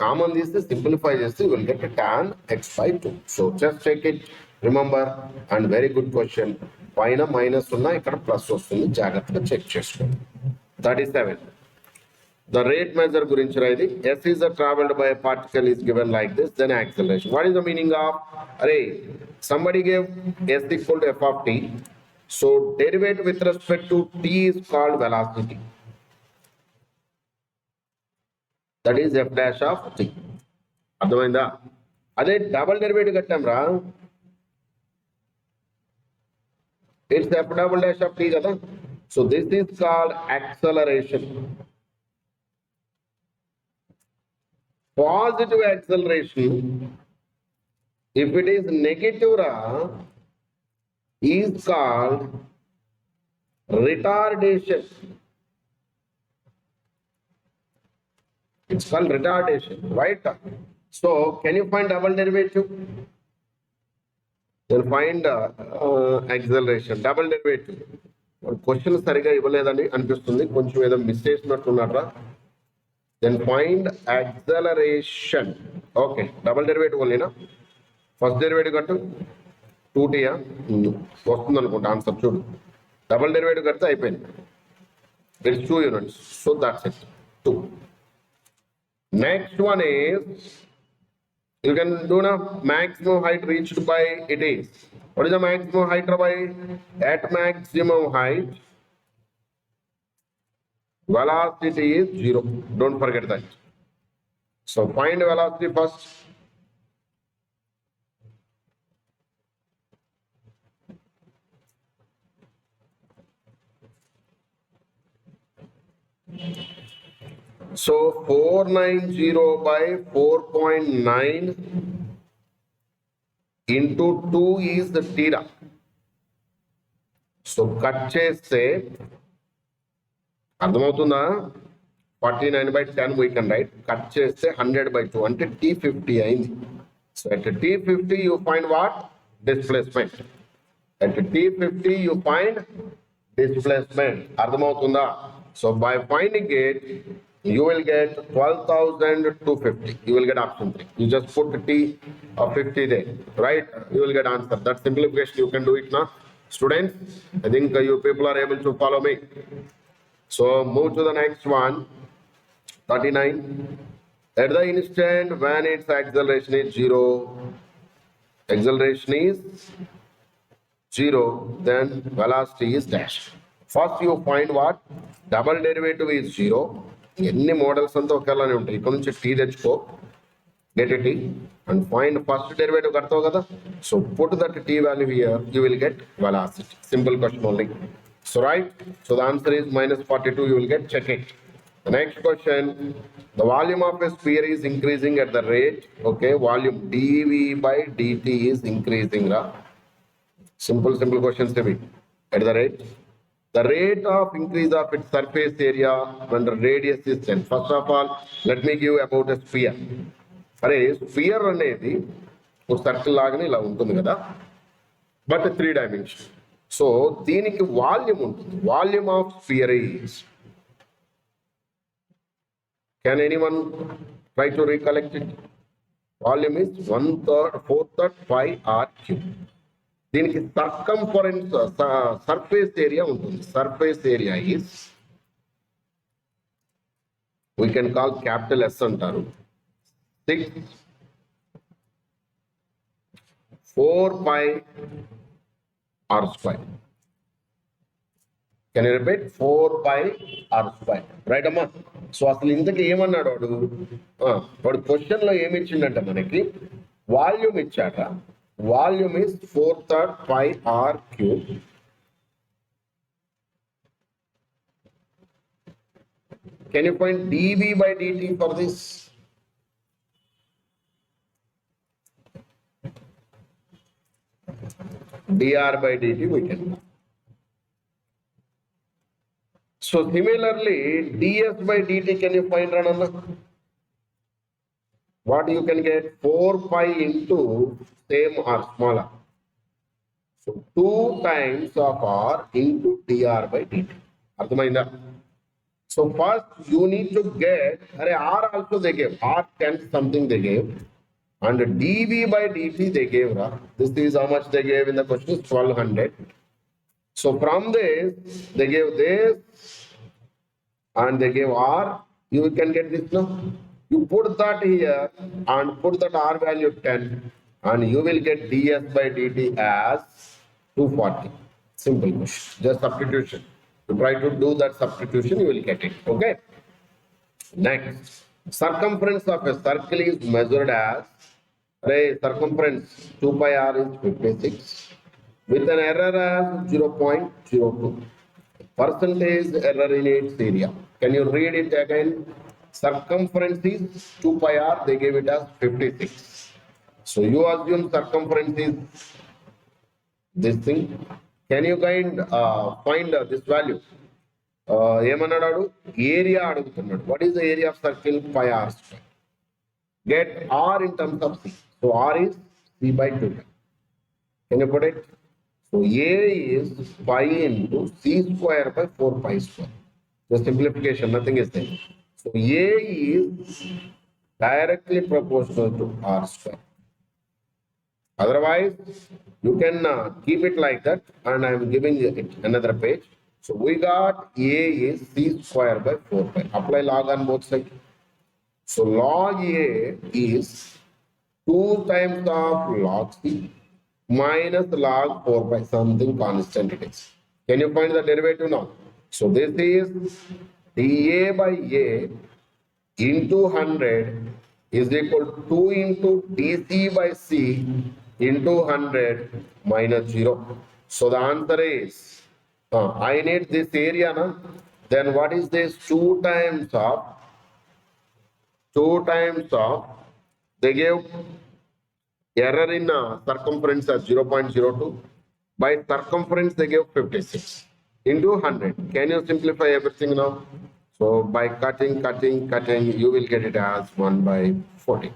కామన్ తీస్తే సింప్లిఫై చేస్తే will get tan x by 2. So just check it, remember, and very good question. పైన మైనస్ ఉన్నా ఇక్కడ ప్లస్ వస్తుంది, జాగ్రత్తగా చెక్ చేసుకోండి. 37. The rate measure గురించి రాయది. S is traveled by a particle is given like this, then acceleration. What is the meaning of? Array, somebody gave S equal to f of t. So derivative with respect to t is called velocity. That is f dash of t. అర్థమైందా? అదే double derivative కట్టాం రా, it's f double dash of t కదా. So this is called acceleration. Positive acceleration, if it is negative is called retardation. It's called retardation, right? So can you find double derivative? Then find acceleration, double derivative. Question సరిగా ఇవ్వలేదని అనిపిస్తుంది, కొంచెం ఏదో miss చేసినట్టున్నారా. Then find acceleration. Okay, double derivative only na. First derivative కట్టు 2t వస్తుంది అనుకుంటా answer. చూడు, double derivative కడితే అయిపోయింది. It's 2 units. So that's it, 2. Next one is, you can do na maximum height reached by it is. What is the maximum height by? At maximum height velocity is 0. Don't forget that. So find velocity first. So 490 by 4.9 into 2 is the theta. So cut చేస్తే అర్థమవుతుందా? 49 by 10 we can write. Cut చేస్తే 100 by 2 అంటే t50 అయింది. So at t50 you find what? Displacement. At t50 you find displacement. అర్థమవుతుందా? So by finding it you will get 12,250. You will get option 3. You just put t of 50 there, right? You will get answer. That simplification you can do it now. Students, I think you people are able to follow me. So move to the next one, 39. At the instant when its acceleration is 0, acceleration is 0, then velocity is dash. First you find what? Double derivative is 0. ఎన్ని models అంతా ఒకేలానే ఉంటాయి. ఇక్కడ నుంచి t తెచ్చుకో, get a t and find first derivative కడతావు కదా. So put that t value here, you will get velocity. Simple question only. So right, so the answer is minus 42. You will get, check it. The next question, the volume of a sphere is increasing at the rate, okay, volume dv by dt is increasing. Simple questions to be at the rate of increase of its surface area when the radius is 10. First of all, let me give you about a sphere. అరే spear అనేది ఒక circle లాగానే ఇలా ఉంటుంది కదా, but 3 dimension. So దీనికి volume ఉంటుంది. Volume of sphere is, can anyone try to recollect it? Volume is 1/3 4/3 pi r cube. దీనికి సర్కంఫరెన్స్ సర్ఫేస్ ఏరియా ఉంటుంది. Surface area is, we can call capital S అంటారు, 6 4 pi r square. Can you repeat? 4 pi r square. Right అమ్మా? So అసలు ఇంతకీ ఏమన్నాడు వాడు question లో ఏమి ఇచ్చిండంటే మనకి వాల్యూమ్ ఇచ్చాట. Volume is 4/3 pi r cube. Can you find dv by dt for this? dr by dt we can. So similarly, ds by dt, can you find Ranana? What you can get? 4 pi into same or smaller. So 2 times of r into dr by dt. Arthamainda? So first you need to get, r also they gave, r 10 something they gave, and dv by dt they gave. This is how much they gave in the question, 1200. So from this, they gave this, and they gave r. You can get this now. You put that here and put that r value 10, and you will get ds by dt as 240. Simple question, just substitution. You try to do that substitution, you will get it. Okay. Next, circumference of a circle is measured as, circumference 2 pi r is 56 with an error as 0.02. Percentage error in its area. Can you read it again? Circumference is 2 pi r, they gave it as 56. So you assume circumference is this thing. Can you find this value? ఏమన్నాడు? Area అడుగుతున్నాడు. What is the area of circle? Pi r square. Get r in terms of c. So r is c by 2. Can you put it? So a is pi into c square by 4 pi square. The simplification, nothing is there. So a is directly proportional to r square. Otherwise, you can keep it like that, and I am giving it another page. So we got a is c square by 4 pi. Apply log on both sides. So log a is 2 times of log c minus log 4 pi, something constant it is. Can you find the derivative now? So this is dA by a into 100 is equal to 2 into dc by c into 100 minus 0. So the answer is, I need this area, na? Then what is this? 2 times of, they gave error in circumference as 0.02. By circumference, they gave 56 into 100. Can you simplify everything now? So by cutting, you will get it as 1 by 40.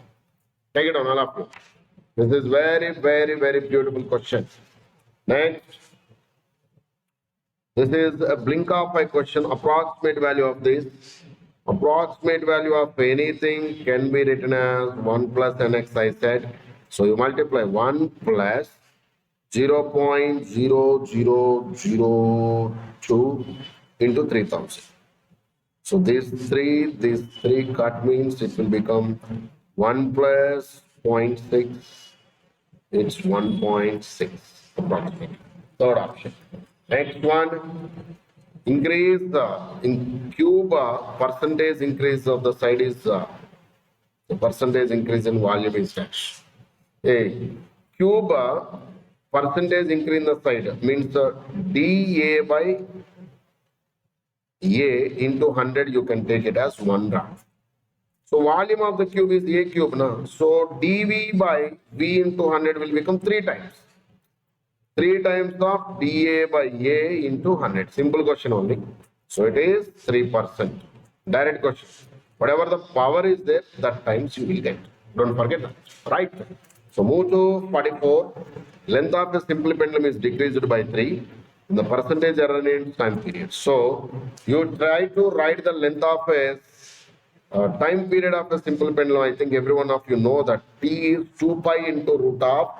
Take it on, all of you. This is very, very, very beautiful question. Next. This is a blink of eye question. Approximate value of this. Approximate value of anything can be written as 1 plus nx, I said. So you multiply 1 plus 0.0002 into 3000. So these three cut means it will become 1 plus 0.6. It's 1.6 approximately. Third option. Next one, increase in cube percentage increase of the side is the percentage increase in volume is dash. A cube percentage increase in the side means dA by a into 100, you can take it as 1 rad. So volume of the cube is a cube now. So dV by v into 100 will become 3 times. 3 times of dA by a into 100. Simple question only. So it is 3%. Direct question. Whatever the power is there, that times you will get. Don't forget that. Right. So move to 44. Length of the simple pendulum is decreased by 3. The percentage error in time period. So you try to write the length of a time period of a simple pendulum. I think every one of you know that T is 2 pi into root of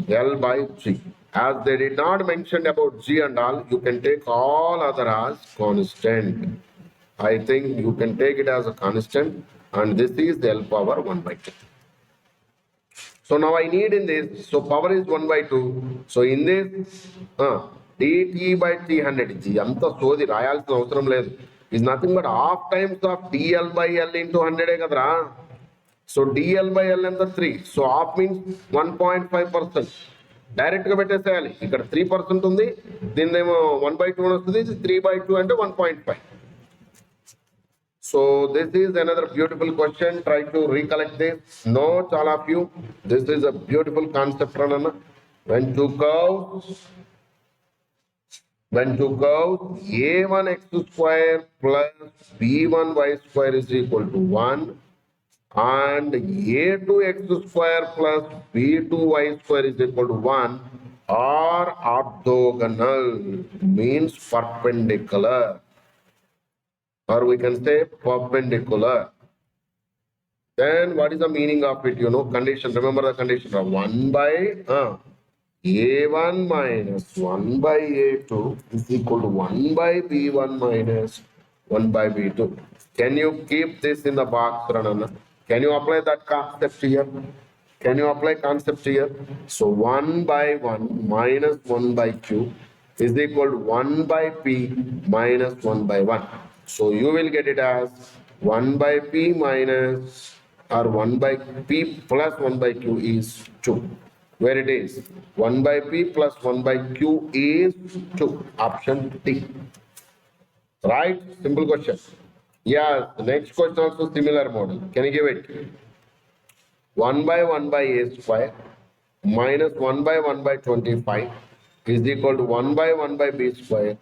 L by G. As they did not mention about G and all, you can take all other as constant. I think you can take it as a constant, and this is the L power 1 by 2. So now I need in this, so power is 1 by 2. So in this, dt by t 100 G, anta sodi rayalsina avasaram ledu, is nothing but half times of dl by L into 100 kadra. So dl by L and the 3. So half means 1.5%. Direct ga పెట్టేసేయాలి. ఇక్కడ 3% ఉంది, దీనిదేమో 1 by 2 వస్తుంది, 3 by 2 అంటే 1.5. So this is another beautiful question. Try to recollect this. Note all of you. This is a beautiful concept, Ranana. When two curves when two curves a1 x square plus b1 y square is equal to 1 and a2 x square plus b2 y square is equal to 1 are orthogonal, means perpendicular, or we can say perpendicular. Then what is the meaning of it? Condition. Remember the condition of 1 by a1 minus 1 by a2 is equal to 1 by b1 minus 1 by b2. Can you keep this in the box, Ranana? Can you apply that concept here? Can you apply concept here? So 1 by 1 minus 1 by q is equal to 1 by p minus 1 by 1. So you will get it as 1 by p minus or 1 by p plus 1 by q is 2. Where it is 1 by p plus 1 by q is 2. Option D. Right? Simple question. Yeah, the next question also similar model. Can you give it? 1 by 1 by a square minus 1 by 1 by 25 is equal to 1 by 1 by b square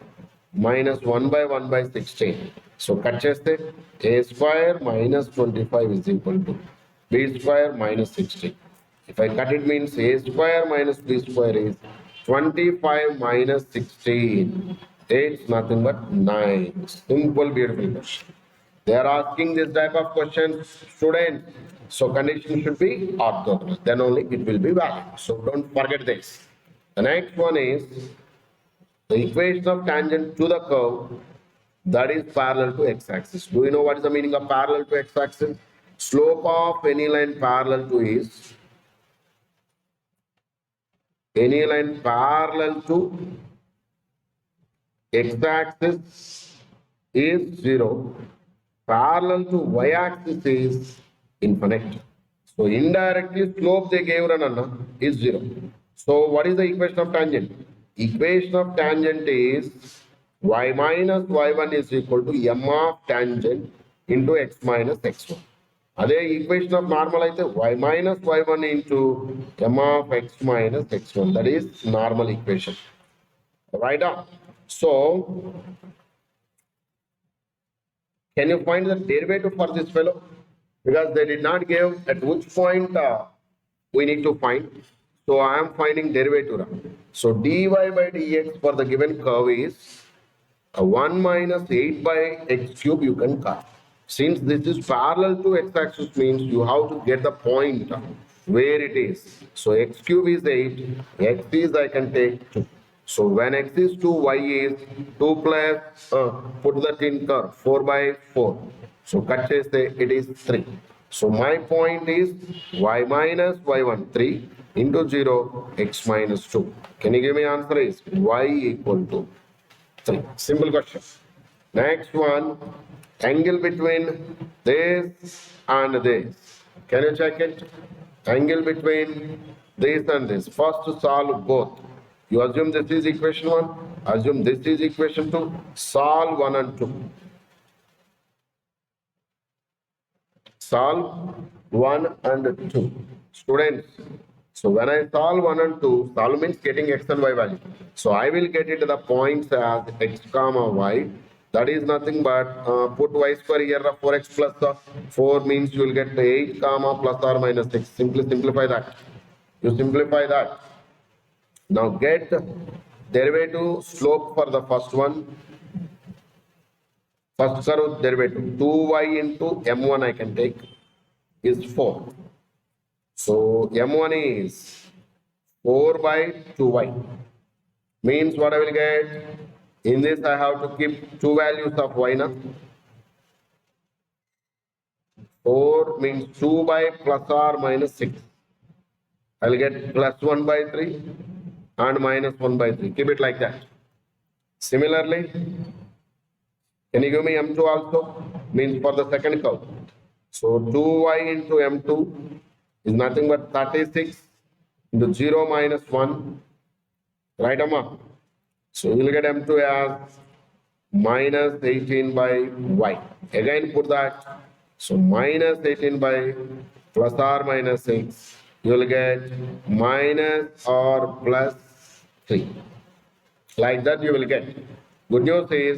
minus 1 by 1 by 16. So cut cheste a square minus 25 is equal to b square minus 16. If I cut it means a square minus b square is 25 minus 16. It's nothing but 9. Simple, beautiful question. They are asking this type of questions, students. So condition should be orthogonal. Then only it will be valid. So don't forget this. The next one is the equation of tangent to the curve that is parallel to x-axis. Do you know what is the meaning of parallel to x-axis? Slope of any line parallel to is any line parallel to x-axis is 0. Parallel to y-axis is infinite. So indirectly slope they gave Ranana is 0. So what is the equation of tangent? Equation of tangent is y minus y1 is equal to m of tangent into x minus x1. Other equation of normal అయితే y minus y1 into m of x minus x1. That is normal equation. Right on. So can you find the derivative for this fellow? Because they did not give at which point we need to find. So I am finding derivative. So dy by dx for the given curve is 1 minus 8 by x cube you can cut. Since this is parallel to x-axis means you have to get the point where it is. So x cube is 8, x is I can take 2. So when x is 2, y is 2 plus, put that in curve, 4 by 4. So cut chase it is 3. So my point is y minus y1, 3 into 0, x minus 2. Can you give me answer is y equal to 3. Simple question. Next one, angle between this and this. Can you check it? Angle between this and this. First solve both. You assume this is equation 1, assume this is equation 2, solve 1 and 2. Solve 1 and 2. Students, so when I solve 1 and 2, solve means getting x and y value. So I will get it the points as x comma y. That is nothing but put y square here 4x plus 4 means you will get 8 comma plus or minus 6. Simply simplify that. You simplify that. Now get derivative slope for the first one. First curve derivative 2y into m1 I can take is 4. So m1 is 4 by 2y. Means what I will get? In this I have to keep two values of y now. 4 means 2 by plus or minus 6. I will get plus 1 by 3 and minus 1 by 3. Keep it like that. Similarly, can you give me m2 also? Means for the second curve. So 2y into m2 is nothing but 36 into 0 minus 1. Right, Amma? So you will get m2 as minus 18 by y. Again put that. So minus 18 by plus or minus 6. You will get minus or plus 3. Like that you will get. Good news is,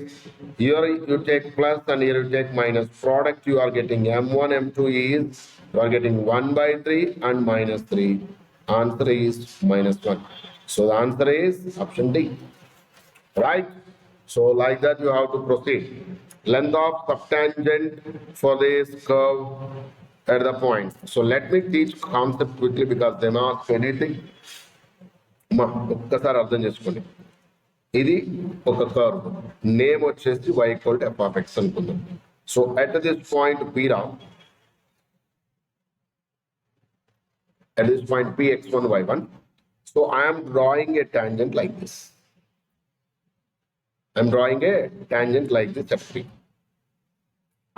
here you take plus and here you take minus. Product you are getting M1, M2 is, you are getting 1 by 3 and minus 3. Answer is minus 1. So the answer is option D. Right? So like that you have to proceed. Length of subtangent for this curve at the point. So let me teach concept quickly because they may ask anything. ఒక్కసారి అర్థం చేసుకోండి. ఇది ఒక curve, name వచ్చేసి y = f of x అనుకుందాం. So at this point P రా, at this point P x1 y1. So I am drawing a tangent like this. I am drawing a tangent like this at P.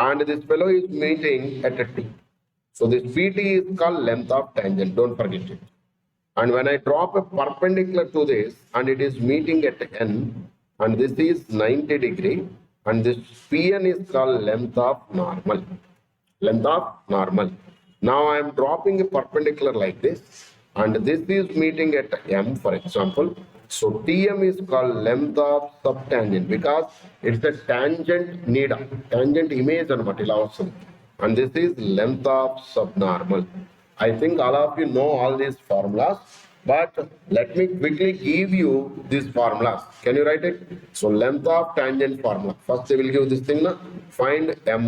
And this fellow is meeting at a T. So this PT is called length of tangent, don't forget it. And when I drop a perpendicular to this and it is meeting at N, and this is 90 degree, and this PN is called length of normal. Length of normal. Now I am dropping a perpendicular like this, and this is meeting at M, for example. So TM is called length of subtangent because it's a tangent need, tangent image and this is length of subnormal. I think all of you know all these formulas, but let me quickly give you these formulas. Can you write it? So length of tangent formula. First they will give this thing, find M,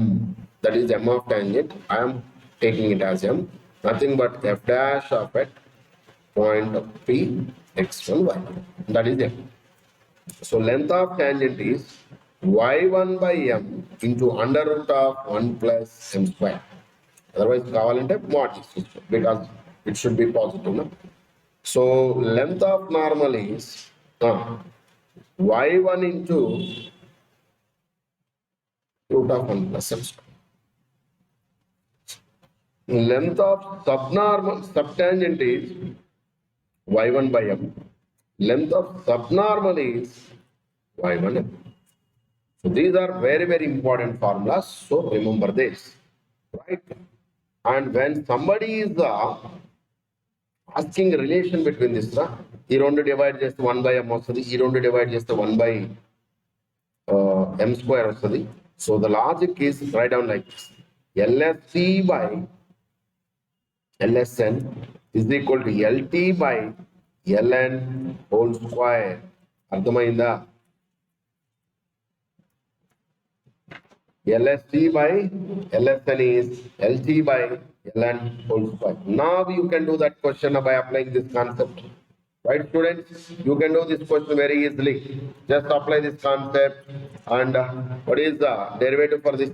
that is M of tangent. I am taking it as M, nothing but f dash of at point P x1 y1. That is M. So length of tangent is y1 by m into under root of 1 plus m square. Otherwise కావాలంటే mod because it should be positive. No? So length of normal is y1 into root of 1 plus m square. Length of subnormal subtangent is y1 by m. Length of subnormal is y1 m. So these are very, very important formulas. So remember this, right? And when somebody is asking relation between this, ఈ రెండు divide చేస్తే 1 by m వస్తుంది, ఈ రెండు divide చేస్తే 1 by m square వస్తుంది. So the logic is write down like this: LSC by LSN is equal to LT by LN whole square. అర్థమైందా? LSC by LSN is LT by LN whole square. Now you can do that question by applying this concept. Right, students? You can do this question very easily. Just apply this concept. And what is the derivative for this?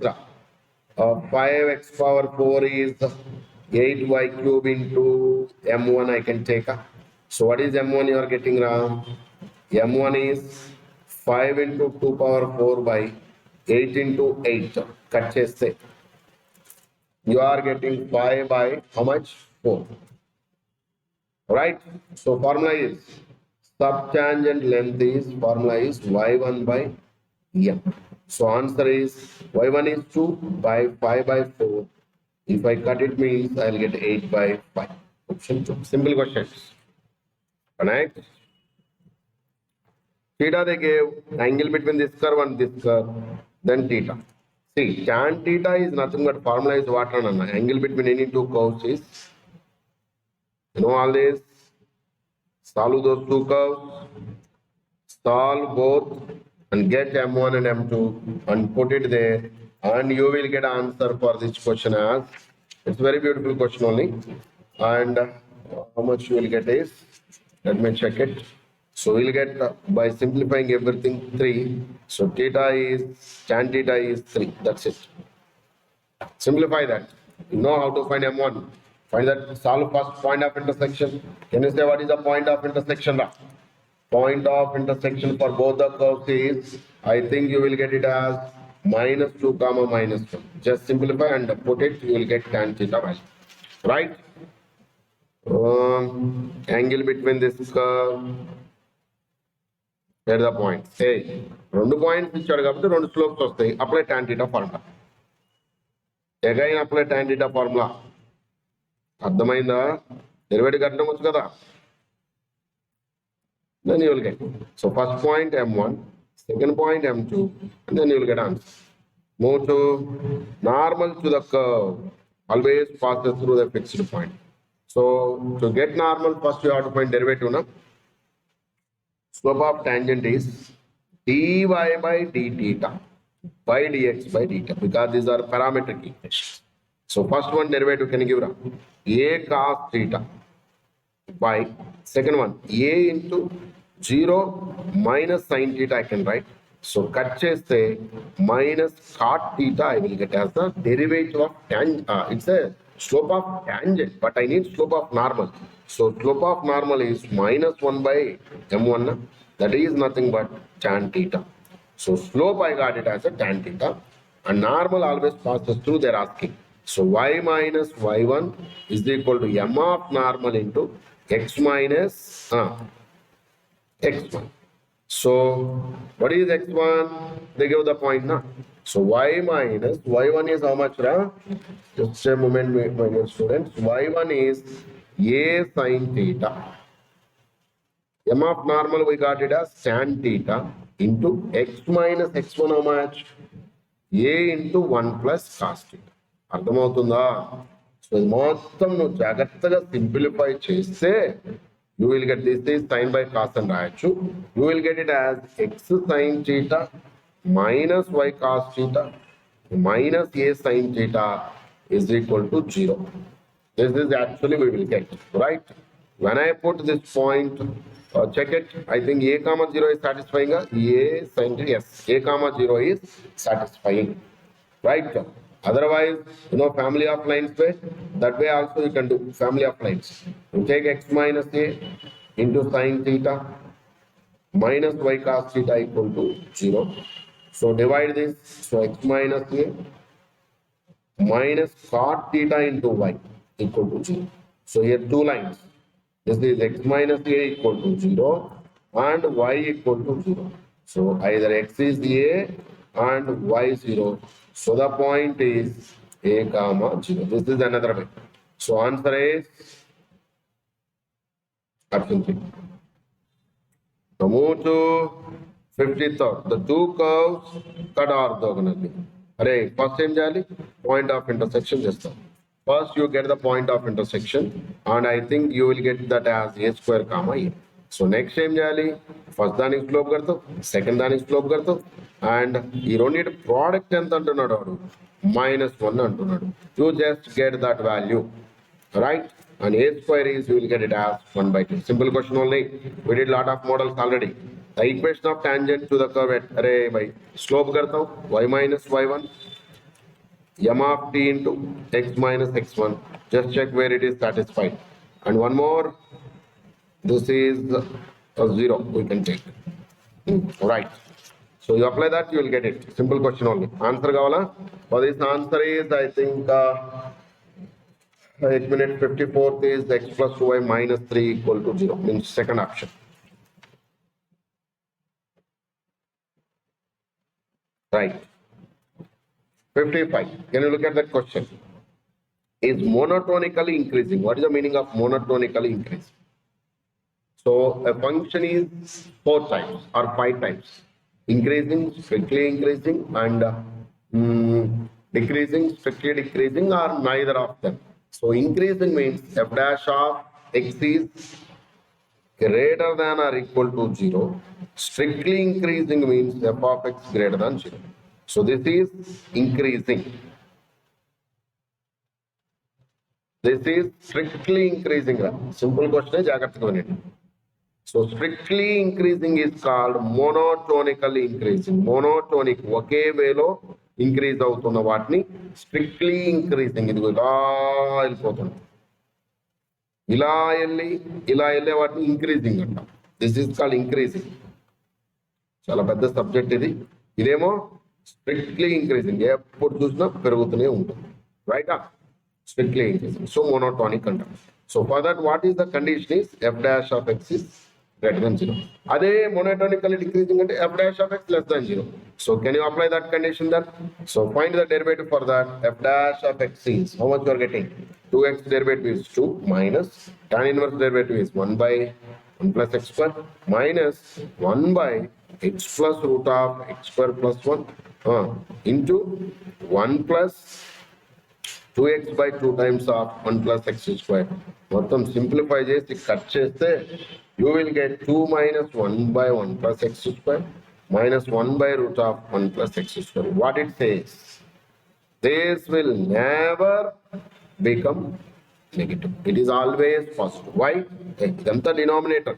5x power 4 is 8y cube into m1 I can take. So what is m1 you are getting now? m1 is 5 into 2 power 4 by 8 into 8. Cut cheste. You are getting 5 by how much? 4. Right? So formula is subtangent length is formula is y1 by m. So answer is y1 is 2 by 5 by 4. If I cut it means I'll get 8 by 5. Option 2. Simple questions. Connect. Theta they gave angle between this curve and this curve. Then theta. See, tan theta is nothing but formula is what? Angle between any two curves is, you know all this. Solve those two curves, solve both and get m1 and m2 and put it there, and you will get answer for this question as, it's very beautiful question only. And how much you will get is, let me check it. So we'll get by simplifying everything 3. So theta is, tan theta is 3. That's it. Simplify that. You know how to find m1. Find that, solve first point of intersection. Can you say what is the point of intersection? Point of intersection for both the curves is, I think you will get it as -2 comma -1. Just simplify and put it, you will get tan theta value. Right? Angle between this curve. At the point. Hey, రెండు points ఇచ్చాడు కాబట్టి రెండు slopes వస్తాయి. Apply tan theta formula. Again apply tan theta formula. అర్థమైందా? Derivative కట్టడం వచ్చు కదా. then you will get. So first point M1, second point M2, and then you will get answer. Move to normal to the curve. Always passes through the fixed point. So to get normal, first you have to find derivative. Na? Slope of tangent is dy by d theta by dx by deta, because these are parametric equations. So first one derivative can you give a cos theta by second one a into 0 minus sin theta I can write. So cut cheste minus cot theta I will get as the derivative of tangent. It's a slope of tangent, but I need slope of normal. So slope of normal is minus 1 by m1. That is nothing but tan theta. So slope I got it as a tan theta, and normal always passes through. They're asking. So y minus y1 is equal to m of normal into x minus x1. So what is x1? They give the point now. So y minus y1 is how much, Ra? Just a moment, my dear students. Y1 is a sin theta. M of normal we got it as tan theta into x minus x1 how much? A into 1 plus cos theta. అర్థమవుతుందా? So మొత్తం నువ్వు జాగ్రత్తగా simplify చేస్తే you will get this is sin by cos and రాయొచ్చు. You will get it as x sin theta minus y cos theta minus a sin theta is equal to 0. This is actually we will get, right? When I put this point, check it. I think a comma 0 is satisfying. A sin theta, yes, a comma 0 is satisfying, right? Otherwise, family of lines way, that way also you can do family of lines. You take x minus a into sin theta minus y cos theta equal to 0. So divide this. So x minus a minus cot theta into y equal to 0. So here two lines. This is x minus a equal to 0 and y equal to 0. So either x is a and y 0. So the point is a comma 0. This is another way. So answer is option 3. Now move to 53rd. The two curves cut orthogonally. Array, first time jali point of intersection just now. First you get the point of intersection, and I think you will get that as a square comma a. So next time jali first దానికి slope కడతావు, second దానికి slope కడతావు, and ఈ రెండింటి product ఎంత అంటున్నాడు వాడు -1 అంటున్నాడు. You just get that value, right? And a square is you will get it as 1/2. Simple question only. We did lot of models already. The equation of tangent to the curve at array by slope करता हूँ y minus y1 m of t into x minus x1. Just check where it is satisfied. And one more. This is a 0. We can take. Right. So you apply that, you will get it. Simple question only. Answer kavala. For this answer is I think 8 minute 54th is x plus 2y minus 3 equal to 0. Means second option. Right. 55. Can you look at that question? Is monotonically increasing. What is the meaning of monotonically increasing? So a function is 4 times or 5 times. Increasing, strictly increasing, and decreasing, strictly decreasing, or neither of them. So increasing means f dash of x is greater than or equal to 0. Strictly increasing means f of x greater than 0. So this is increasing. This is strictly increasing. Simple question is jagrata. So strictly increasing is called monotonically increasing. Monotonic ఒకే వేలో increase అవుతున్న వాటిని strictly increasing. ఇది ఇలా వెళ్ళిపోతుంది, ఇలా వెళ్ళే వాటిని increasing అంటాం. This is called increasing. చాలా పెద్ద సబ్జెక్ట్ ఇది. ఇదేమో స్ట్రిక్ట్లీ ఇంక్రీజింగ్, ఎప్పుడు చూసినా పెరుగుతూనే ఉంటుంది, రైటా? Strictly increasing. So monotonic control. So for that, what is the condition is f dash of x is greater than 0. Are they monotonically decreasing and f dash of x less than 0? So can you apply that condition then? So find the derivative for that. F dash of x is how much you are getting? 2x derivative is 2 minus tan inverse derivative is 1 by 1 plus x square minus 1 by x plus root of x square plus 1 into 1 plus 2x by 2 times of 1 plus x square. మొత్తం simplify చేసి cut చేస్తే you will get 2 minus 1 by 1 plus x square minus 1 by root of 1 plus x square. What it says? This will never become negative. It is always positive. Why? ఇదంతా denominator.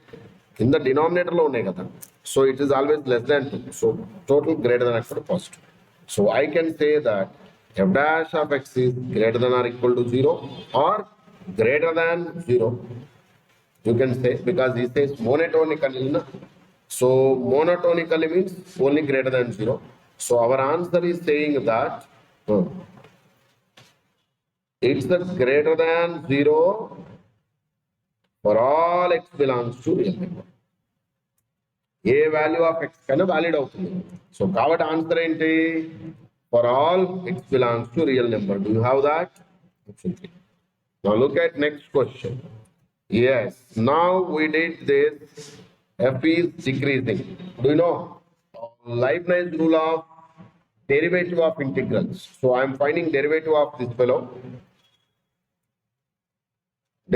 కింద denominator లో ఉన్నాయి కదా. So it is always less than 2. So total greater than or positive. So I can say that f dash of x is greater than or equal to 0 or greater than 0. You can say, because he says monotonically. So monotonically means only greater than 0. So our answer is saying that it's the greater than 0 for all x belongs to real number. A value of x kind of valid out. So కాబట్టి answer ఏంటి? For all x belongs to real number. Do you have that? Absolutely. Now look at next question. Yes, now we did this. F is decreasing. Do you know Leibniz rule of derivative of integrals? So I am finding derivative of this fellow.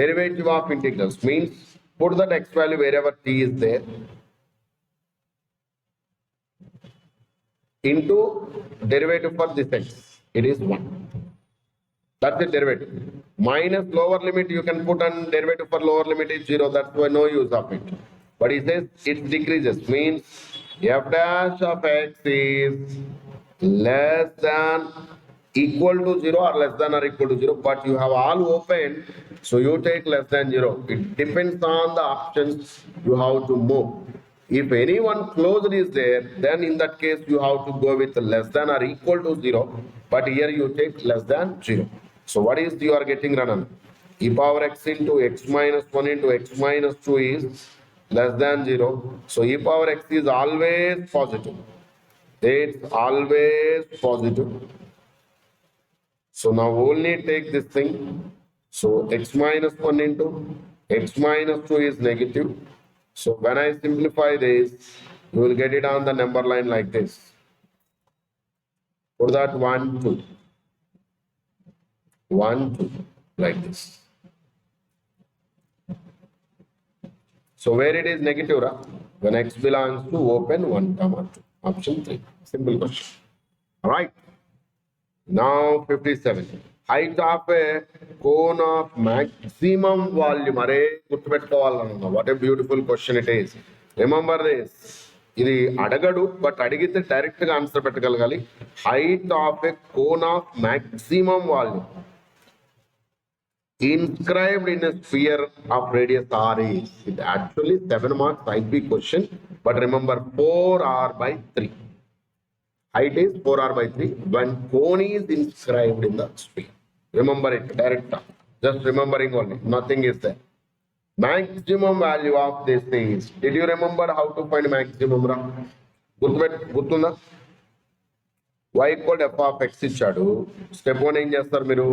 Derivative of integrals means put that x value wherever t is there into derivative for this x. It is 1. That's the derivative. Minus lower limit you can put on derivative for lower limit is 0. That's why no use of it. But he says it decreases. Means f dash of x is less than equal to 0 or less than or equal to 0. But you have all open. So you take less than 0. It depends on the options you have to move. If anyone closed is there, then in that case you have to go with less than or equal to 0. But here you take less than 0. So what is you are getting, Ranan? E power x into x minus 1 into x minus 2 is less than 0. So e power x is always positive. It's always positive. So now only take this thing. So x minus 1 into x minus 2 is negative. So when I simplify this, you will get it on the number line like this. Put that 1, 2. 1, 2, like this. So where it is negative, when x belongs to open 1, 2. Option 3. Simple question. All right. Now 57. Height of a cone of maximum volume. What a beautiful question it is. Remember this. ఇది అడగడు, but అడిగితే direct గా answer పెట్టగలగాలి. Height of a cone of maximum volume inscribed in a sphere of radius r is. It actually 7 marks IP question, but remember 4r by 3. Height is 4r by 3 when cone is inscribed in the sphere. Remember it, direct. Just remembering only, nothing is there. Maximum value of this is. Did you remember how to find maximum? Gurtunda? Y equal to f of x ichadu. Step 1 em chestaru meeru?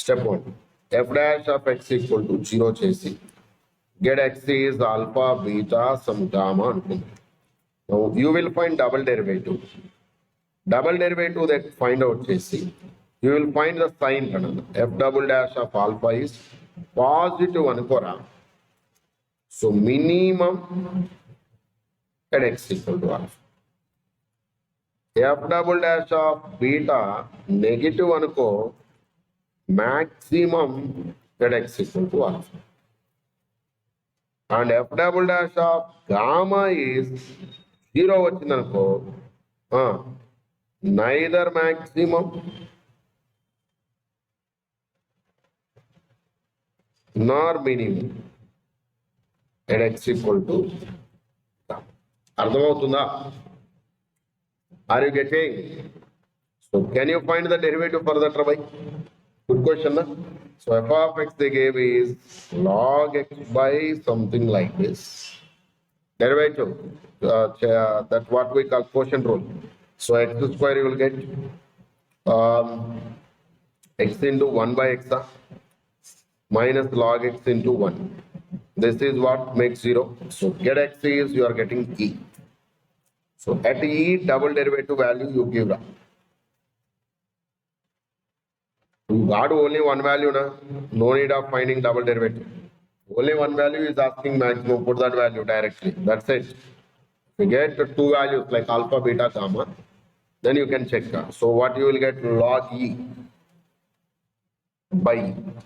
Step 1. F dash of x equal to 0 chesi. Get x is alpha, beta, some gamma. Now you will find double derivative. Double derivative that find out chesi. You will find the sign. F double dash of alpha is positive anukora. So minimum at x equal to alpha. F double dash of beta negative anuko. Maximum at x equal to alpha. And f double dash of gamma is 0 vachindanuko. Neither maximum nor minimum at x equal to gamma. Ardhamautunda? Are you getting? So can you find the derivative for that, Rabai? Good question, na? So f of x they gave is log x by something like this. Derivative, that's what we call quotient rule. So x square you will get x into 1 by x minus log x into 1. This is what makes 0. So get x is you are getting e. So at e double derivative value you give. You got only one value now. No need of finding double derivative. Only one value is asking maximum. Put that value directly. That's it. If you get two values like alpha, beta, gamma, then you can check. So what you will get log e by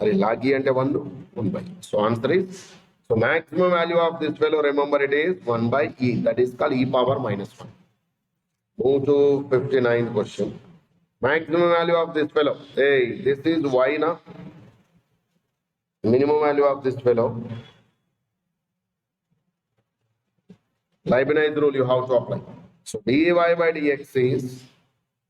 e. Log e and 1 by. So answer is, so maximum value of this fellow, remember it is 1 by e. That is called e power minus 1. Move to 59th question. Maximum value of this fellow. Hey, this is y na. Minimum value of this fellow. Leibniz rule you have to apply. So dy by dx is,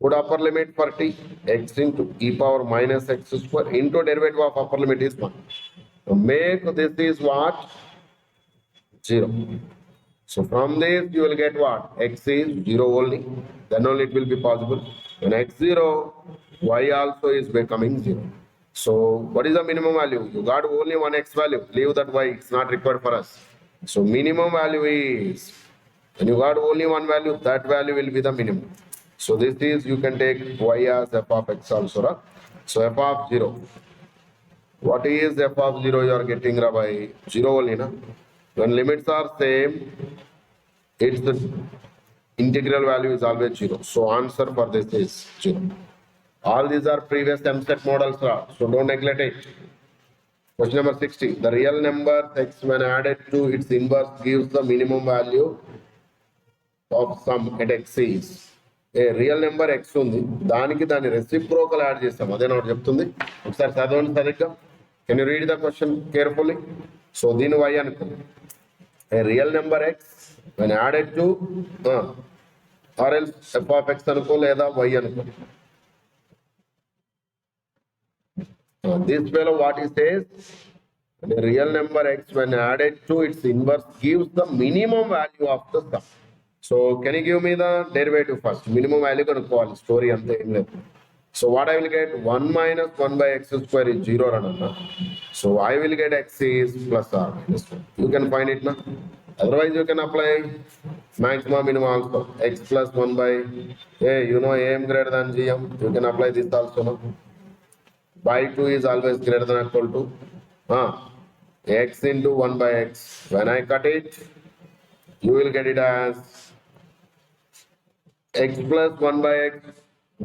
put upper limit for t, x into e power minus x square into derivative of upper limit is 1. So make this is what? 0. So from this you will get what? X is 0 only. Then only it will be possible. When x 0, y also is becoming 0. So what is the minimum value? You got only one x value. Leave that y. It's not required for us. So minimum value is, when you got only one value, that value will be the minimum. So this is, you can take y as f of x also. Right? So f of 0. What is f of 0 you are getting by 0 only. Na? When limits are same, its the integral value is always 0. So answer for this is 0. All these are previous MSET models, so don't neglect it. Question number 60. The real number x when added to its inverse gives the minimum value of sum at x is. A real number x ఉంది దానికి దాని reciprocal add చేస్తాం అదే note చెప్తుంది ఒకసారి చదవండి సరిగ్గా. Can you read the question carefully? So దీని y అనుకో. A real number x when added to or else f of x అనుకో లేదా y అనుకో. This fellow what he says, the real number x when added to its inverse gives the minimum value of the sum. So can you give me the derivative first? Minimum value going to call story and the. So what I will get? 1 minus 1 by x square is 0 ranana. So I will get x is plus r minus 1. You can find it now. Otherwise you can apply maximum minimum also. X plus 1 by, hey, you know am greater than gm. You can apply this also now. By 2 is always greater than or equal to x into 1 by x. When I cut it, you will get it as x plus 1 by x.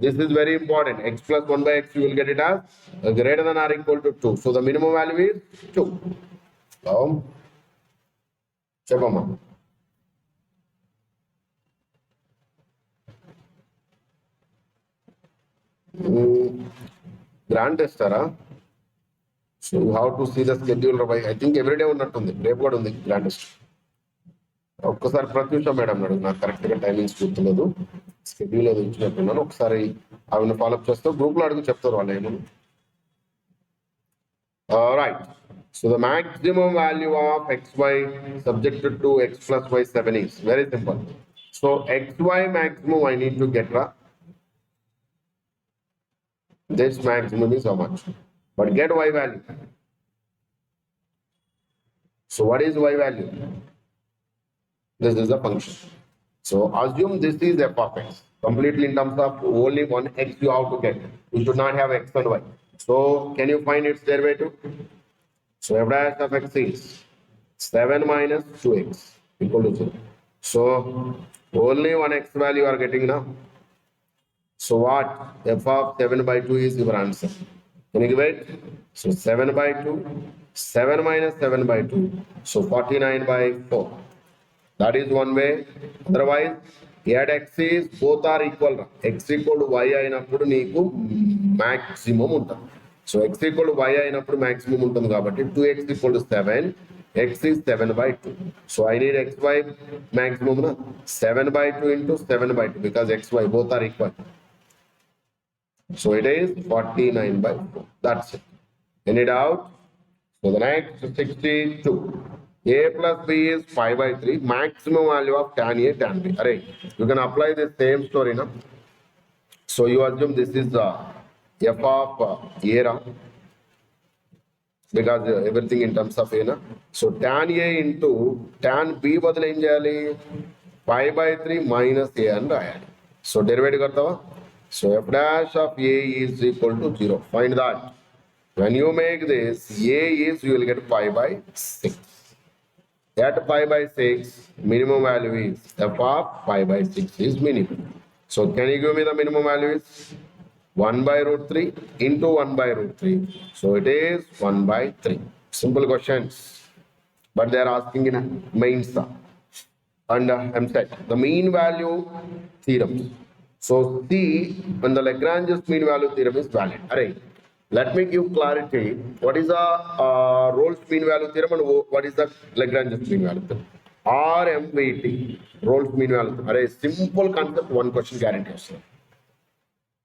This is very important. X plus 1 by x, you will get it as greater than or equal to 2. So the minimum value is 2. Chapama. Grant tester. So you have to see the schedule. I think every day unnattundi. Repu kuda undi grant test. ఒక్కసారి Pratyusha madam అడుగు నాకు కరెక్ట్గా timings గుర్తులేదు schedule ఏదో ఇచ్చినట్టున్నాను ఒకసారి ఆవిడ follow up చేస్తూ గ్రూప్లో అడుగు చెప్తారు వాళ్ళు ఏమని right so the maximum value of xy subjected to x plus y 7 is very simple. So xy maximum I need to get this maximum is how much, but get y value. So what is y value? This is a function. So assume this is f of x. Completely in terms of only one x you have to get. You should not have x and y. So can you find its derivative? So f dash of x is 7 minus 2x equal to 0. So only one x value you are getting now. So what? F of 7 by 2 is your answer. Can you give it? So 7 by 2, 7 minus 7 by 2. So 49 by 4. That is one way. Otherwise, add x is both are equal. X equal to y అయినప్పుడు నీకు maximum ఉంటుంది. So x equal to y అయినప్పుడు maximum ఉంటుంది కాబట్టి 2x equal to 7. X is 7 by 2. So I need xy maximum na 7 by 2 into 7 by 2 because xy both are equal. So it is 49 by 4. That's it. Any doubt? So the next 62. A plus B is 5 by 3. Maximum value of tan A, tan B. Array. You can apply the same story now. So you assume this is f of A. because everything in terms of a na. So tan a into tan b బదులు ఏం చేయాలి, pi by 3 minus a అని రాయాలి. So derivative करता so f dash of a is equal to 0. Find that. When you make this, a is, you will get pi by 6. At pi by 6, minimum value is f of pi by 6 is minimum. So can you give me the minimum value is 1 by root 3 into 1 by root 3. So it is 1 by 3. Simple questions. But they are asking in main stuff. And MSET, the mean value theorem. So see, when the Lagrange's mean value theorem is valid. Alright, let me give clarity. What is the Rolle's mean value theorem and what is the Lagrange's mean value theorem? RMVT, Rolle's mean value theorem. Alright, simple concept, one question guarantee.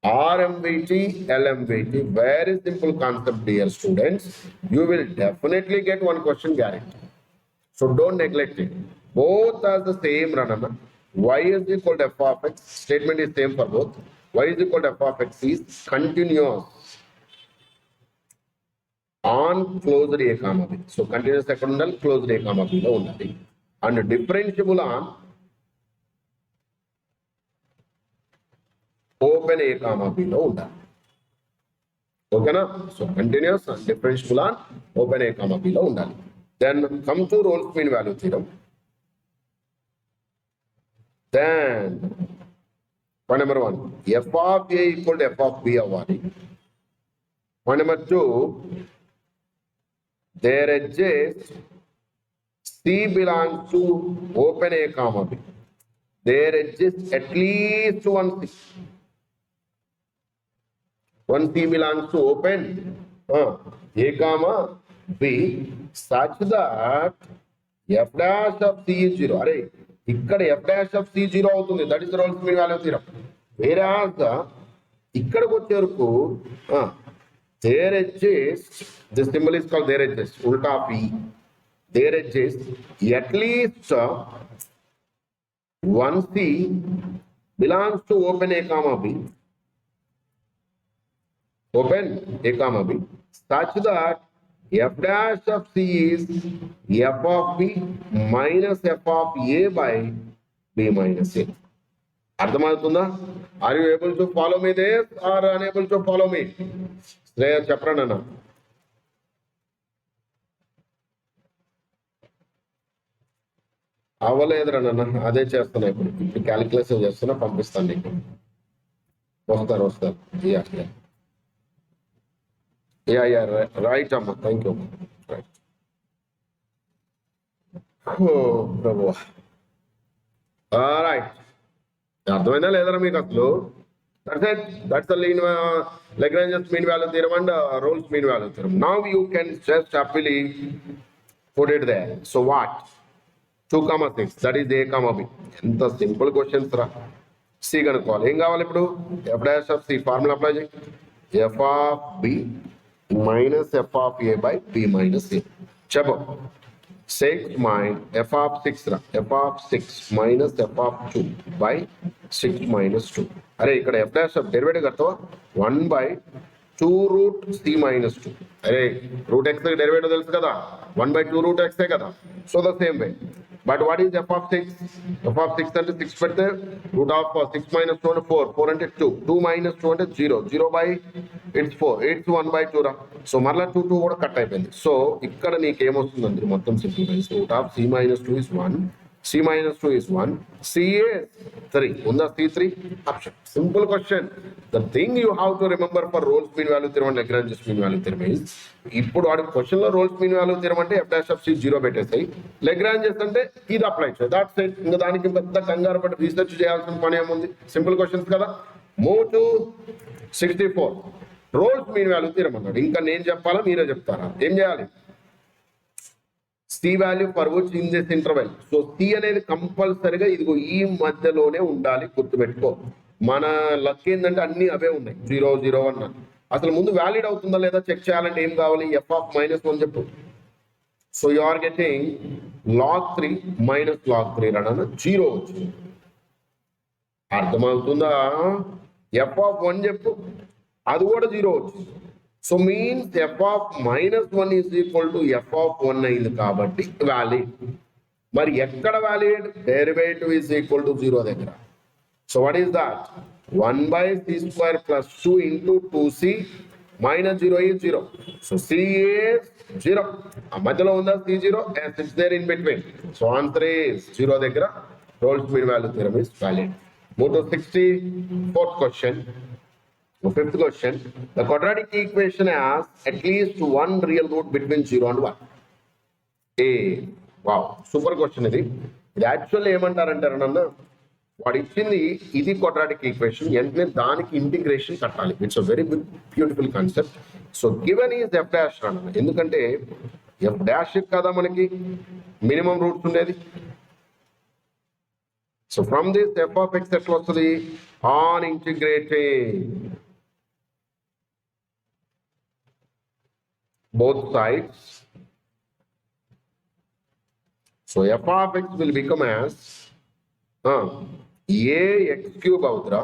RMVT, LMVT, very simple concept, dear students. You will definitely get one question guarantee. So don't neglect it. Both are the same runner. Y is equal to f of x. Statement is same for both. Y is equal to f of x is continuous on closed a comma b. So continuous secondal closed a comma b lo unnadi. And differentiable on open a comma b lo unnadi. Okay na? So continuous and differentiable on open a comma b lo unnadi. Then come to Rolle's mean value theorem. Then point number 1, f of a equal to f of b avvali. Point number 2, their edges c belongs to open a comma b. Their edges at least one c. One c belongs to open a comma b such that f dash of c is 0. Array, ఇక్కడ f dash of c 0 అవుతుంది. That is Rolle's mean value theorem. Whereas ఇక్కడికి వచ్చే వరకు there exists, this symbol is called there exists, ఉల్టా of E. There exists at least one c belongs to open a comma b, open a comma b such that f dash of c is f of b minus f of a by b minus a. అర్థమవుతుందా? Are you able to follow me this are unable to follow me? Shreya చెప్పండి అన్న. అవ్వలేదురా నాన్న, అదే చేస్తున్నా ఇప్పుడు calculation చేస్తున్నా, పంపిస్తాను నీకు. వస్తారు. Yeah, right, Amma. Thank you. Right. Oh, bravo. All right. అర్థమైందా లేదరా మీకు అసలు? That's the Lagrange's mean value theorem and Rolle's mean value theorem. Now you can just happily put it there. So what? 2,6. That is a comma b. ఎంత simple questions రా. C కనుక్కోవాలి. ఏం కావాలి ఇప్పుడు? f dash of c formula apply చేయి. f of b minus f of a by b minus a. చెప్పు. 6 minus f of 6 రా. f of 6 minus f of 2 by 6 minus 2. అరే ఇక్కడ f dash of డెరివేటివ్ కడతావా? 1 by 2 root c minus 2. అరే route x derivative తెలుసు కదా, 1 by 2 root x కదా. So the same way. But what is f of 6? f of 6 అంటే 6 పెడితే root of 6 minus 2 అంటే 4. 4 అంటే 2. 2 minus 2 అంటే 0. 0 by it's 4. It's 1 by 2 రా. సో మరలా 2 కూడా కట్ అయిపోయింది. సో ఇక్కడ నీకేమొస్తుందండి మొత్తం simplifies. root of c minus 2 is 1. c minus 2 is 1. c is 3. ఉందా c3 option? Simple question. The thing you have to remember for Rolle's mean value theorem and Lagrange mean value theorem is, ఇప్పుడు వాడి question లో Rolle's mean value theorem అంటే f dash of c 0 పెట్టేసాయి, Lagrange అంటే ఇది apply చేయాలి. That's it. ఇంకా దానికి పెద్ద కంగారు పట్టి రీసెర్చ్ చేయాల్సిన పని ఏముంది? సింపుల్ క్వశ్చన్స్ కదా. Move to 64. Rolle's mean value theorem అన్నాడు. ఇంకా నేను చెప్పాలా మీరే చెప్తారా? ఏం చేయాలి? C value for which in this interval. So c అనేది కంపల్సరిగా ఇదిగో ఈ మధ్యలోనే ఉండాలి, గుర్తుపెట్టుకో. మన లక్ ఏంటంటే అన్ని అవే ఉన్నాయి, 0 0 1. అసలు ముందు వ్యాలిడ్ అవుతుందా లేదా చెక్ చేయాలంటే ఏం కావాలి? f of -1 చెప్పు. So you are getting log 3 minus log 3 రానా 0 వచ్చింది. అర్థమవుతుందా? f of 1 చెప్పు, అది కూడా 0 వచ్చింది. So means F of -1 is equal to F of 1 అయింది కాబట్టి వ్యాలిడ్. మరి ఎక్కడ valid? Derivative is equal to 0 దగ్గర. So what is that? 1/c² + 2 into 2c - 0 is 0. So c is 0. ఆ మధ్యలో ఉందా c0? Yes, it's there in between. So answer is 0 దగ్గర Rolle's mean value theorem is valid. Move to 64th question. The 5th question. The quadratic equation has at least one real root between 0 and 1. Wow, super question ఇది. ఇది actually ఏమంటారంటారన్న, వాడు ఇచ్చింది ఇది quadratic equation, వెంటనే దానికి integration కట్టాలి. It's a very beautiful concept. So given is F dash అన్న, ఎందుకంటే ఎఫ్ డాష్ కదా మనకి మినిమం రూట్స్ ఉండేది. So from this F of X ఎట్లా వస్తుంది? On integrating both sides. So f of x will become as ax³ అవుతురా,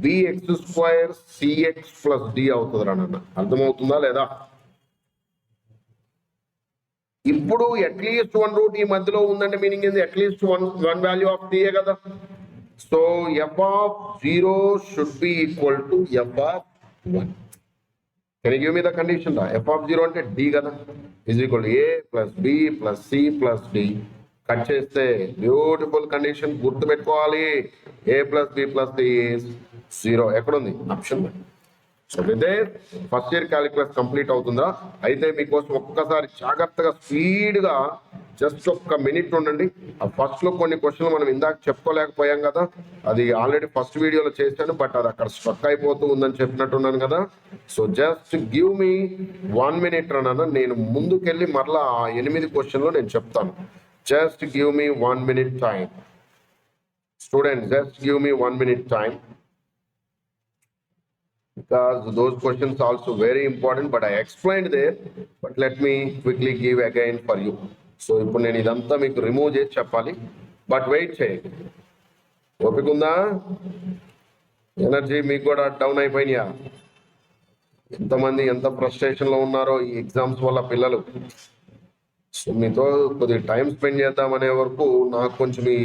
bx² cx + d అవుతుందిరా నాన్న. అర్థమవుతుందా లేదా? ఇప్పుడు అట్లీస్ట్ 1 రూట్ ఈ మధ్యలో ఉందంటే మీనింగ్ ఏంది? At least one value of c కదా. So f of 0 should be equal to f of 1. Can you give me the condition? F of 0 అంటే d కదా, is equal to a + b + c + d. Cut చేస్తే beautiful condition గుర్తుపెట్టుకోవాలి. a + b + c is 0. ఎక్కడుంది? Option 1. So ఇదే first year calculus complete అవుతుందా? అయితే మీకోసం ఒక్కసారి జాగ్రత్తగా స్పీడ్గా జస్ట్ ఒక్క మినిట్ ఉండండి. ఆ ఫస్ట్ లో కొన్ని క్వశ్చన్లు మనం ఇందాక చెప్పుకోలేకపోయాం కదా, అది ఆల్రెడీ ఫస్ట్ వీడియోలో చేశాను, బట్ అది అక్కడ స్ట్రక్ అయిపోతూ ఉందని చెప్పినట్టున్నాను కదా. So just give me 1 minute అన్న, నేను ముందుకెళ్ళి మరలా 8 క్వశ్చన్లు నేను చెప్తాను. Just give me 1 minute time student, just give me 1 minute time, because those questions also very important, but I explained there, but let me quickly give again for you. So ఇప్పుడు నేను ఇదంతా మీకు రిమూవ్ చేసి చెప్పాలి, but wait చేయండి. ఓపిక ఉందా? Energy మీకు కూడా డౌన్ అయిపోయినాయా? ఎంతమంది ఎంత ఫ్రస్ట్రేషన్లో ఉన్నారో ఈ ఎగ్జామ్స్ వల్ల పిల్లలు. సో మీతో కొద్దిగా టైం స్పెండ్ చేద్దామనే వరకు నాకు కొంచెం ఈ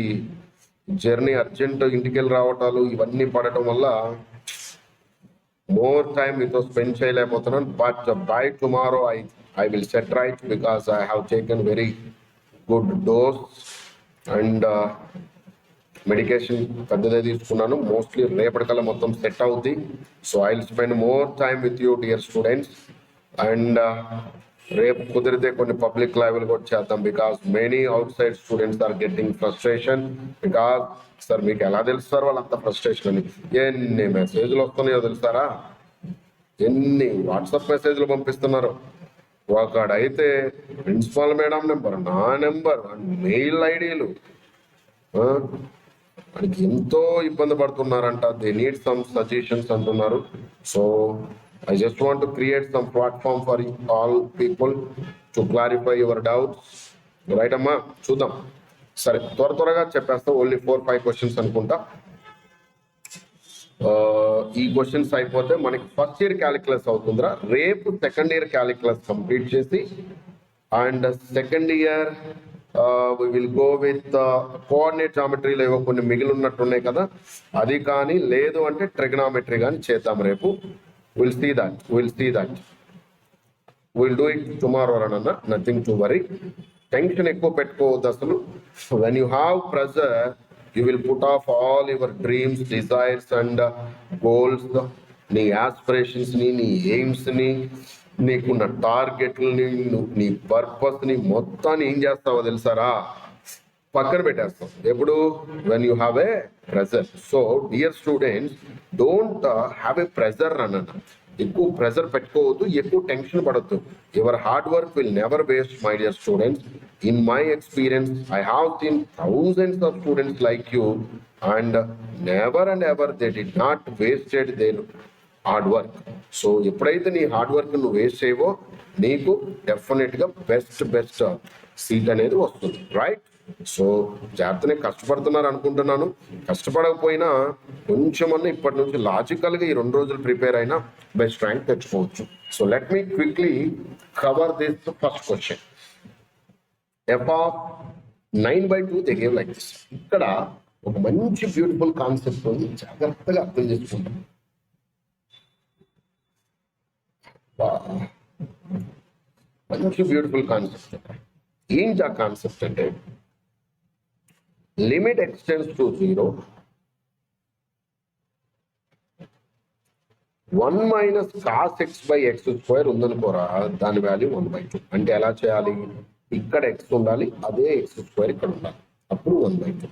జర్నీ అర్జెంట్ ఇంటికి వెళ్ళి రావటాలు ఇవన్నీ పడటం వల్ల more time మీతో స్పెండ్ చేయలేకపోతున్నాను. But by tomorrow I will set right, because I have taken very good dose and medication పెద్దదే తీసుకున్నాను. మోస్ట్లీ రేపటికల్లా మొత్తం సెట్ అవుద్ది. So I will spend more time with you dear students. And రేపు కుదిరితే కొన్ని పబ్లిక్ లైవ్లు కూడా చేద్దాం, because many outside students are getting frustration. Because sir మీకు ఎలా తెలుసు సార్ వాళ్ళంత ఫ్రస్ట్రేషన్ అని? ఎన్ని మెసేజ్లు వస్తున్నాయో తెలుసారా? ఎన్ని వాట్సాప్ మెసేజ్లు పంపిస్తున్నారు. ఒకడైతే ప్రిన్సిపాల్ మేడం నెంబర్, నా నెంబర్, మెయిల్ ఐడీలు, వాడికి ఎంతో ఇబ్బంది పడుతున్నారంట. దే నీడ్ సమ్ సజెషన్స్ అంటున్నారు. So I just want to create some platform for all people to clarify your doubts. Right అమ్మా? చూద్దాం. సరే, త్వరగా చెప్పేస్తాం. ఓన్లీ 4-5 క్వశ్చన్స్ అనుకుంటా. ఈ క్వశ్చన్స్ అయిపోతే మనకి ఫస్ట్ ఇయర్ క్యాలిక్యులస్ అవుతుందిరా. రేపు సెకండ్ ఇయర్ క్యాలిక్యులస్ కంప్లీట్ చేసి, and second year we will go with coordinate జామెట్రీలో ఏవో కొన్ని మిగిలి ఉన్నట్టున్నాయి కదా, అది కానీ లేదు అంటే ట్రిగనామెట్రీ కానీ చేద్దాం రేపు. We'll see that. We'll do it tomorrow, Ranana. Nothing to worry. Tension ekko petkovoddu asalu. When you have pressure, you will put off all your dreams, desires and goals, నీ aspirations ని, నీ aims ని, నీకున్న టార్గెట్లని, నీ purpose ని మొత్తాన్ని ఏం చేస్తావో తెలుసారా? పక్కన పెట్టేస్తాం. ఎప్పుడు? When you have a pressure. So dear students, don't have a pressure అన్న. ఎక్కువ ప్రెజర్ పెట్టుకోవద్దు, ఎక్కువ టెన్షన్ పడద్దు. Your hard work will never waste my dear students. In my experience I have seen thousands of students like you, and never and ever they did not wasted there hard work. So ఎప్పుడైతే నీ hard work నువ్వు waste చేయవో, నీకు డెఫినెట్గా best seat అనేది వస్తుంది. Right? So జాగ్రత్తనే కష్టపడుతున్నారు అనుకుంటున్నాను. కష్టపడకపోయినా కొంచెమన్నా ఇప్పటి నుంచి లాజికల్గా ఈ 2 రోజులు ప్రిపేర్ అయినా బెస్ట్ ర్యాంక్ తెచ్చుకోవచ్చు. So let me quickly cover this first question. f of 9/2 they gave like this. ఇక్కడ ఒక మంచి బ్యూటిఫుల్ కాన్సెప్ట్ ఉంది, జాగ్రత్తగా అర్థం చేసుకుంటాం. మంచి బ్యూటిఫుల్ కాన్సెప్ట్. ఏంటి ఆ కాన్సెప్ట్ అంటే limit extends to 0 1 minus cos x by x square ఉందనుకోరా, దాని వాల్యూ 1/2. అంటే ఎలా చేయాలి, ఇక్కడ ఎక్స్ ఉండాలి, అదే ఎక్స్ స్క్వేర్ ఇక్కడ ఉండాలి, అప్పుడు 1/2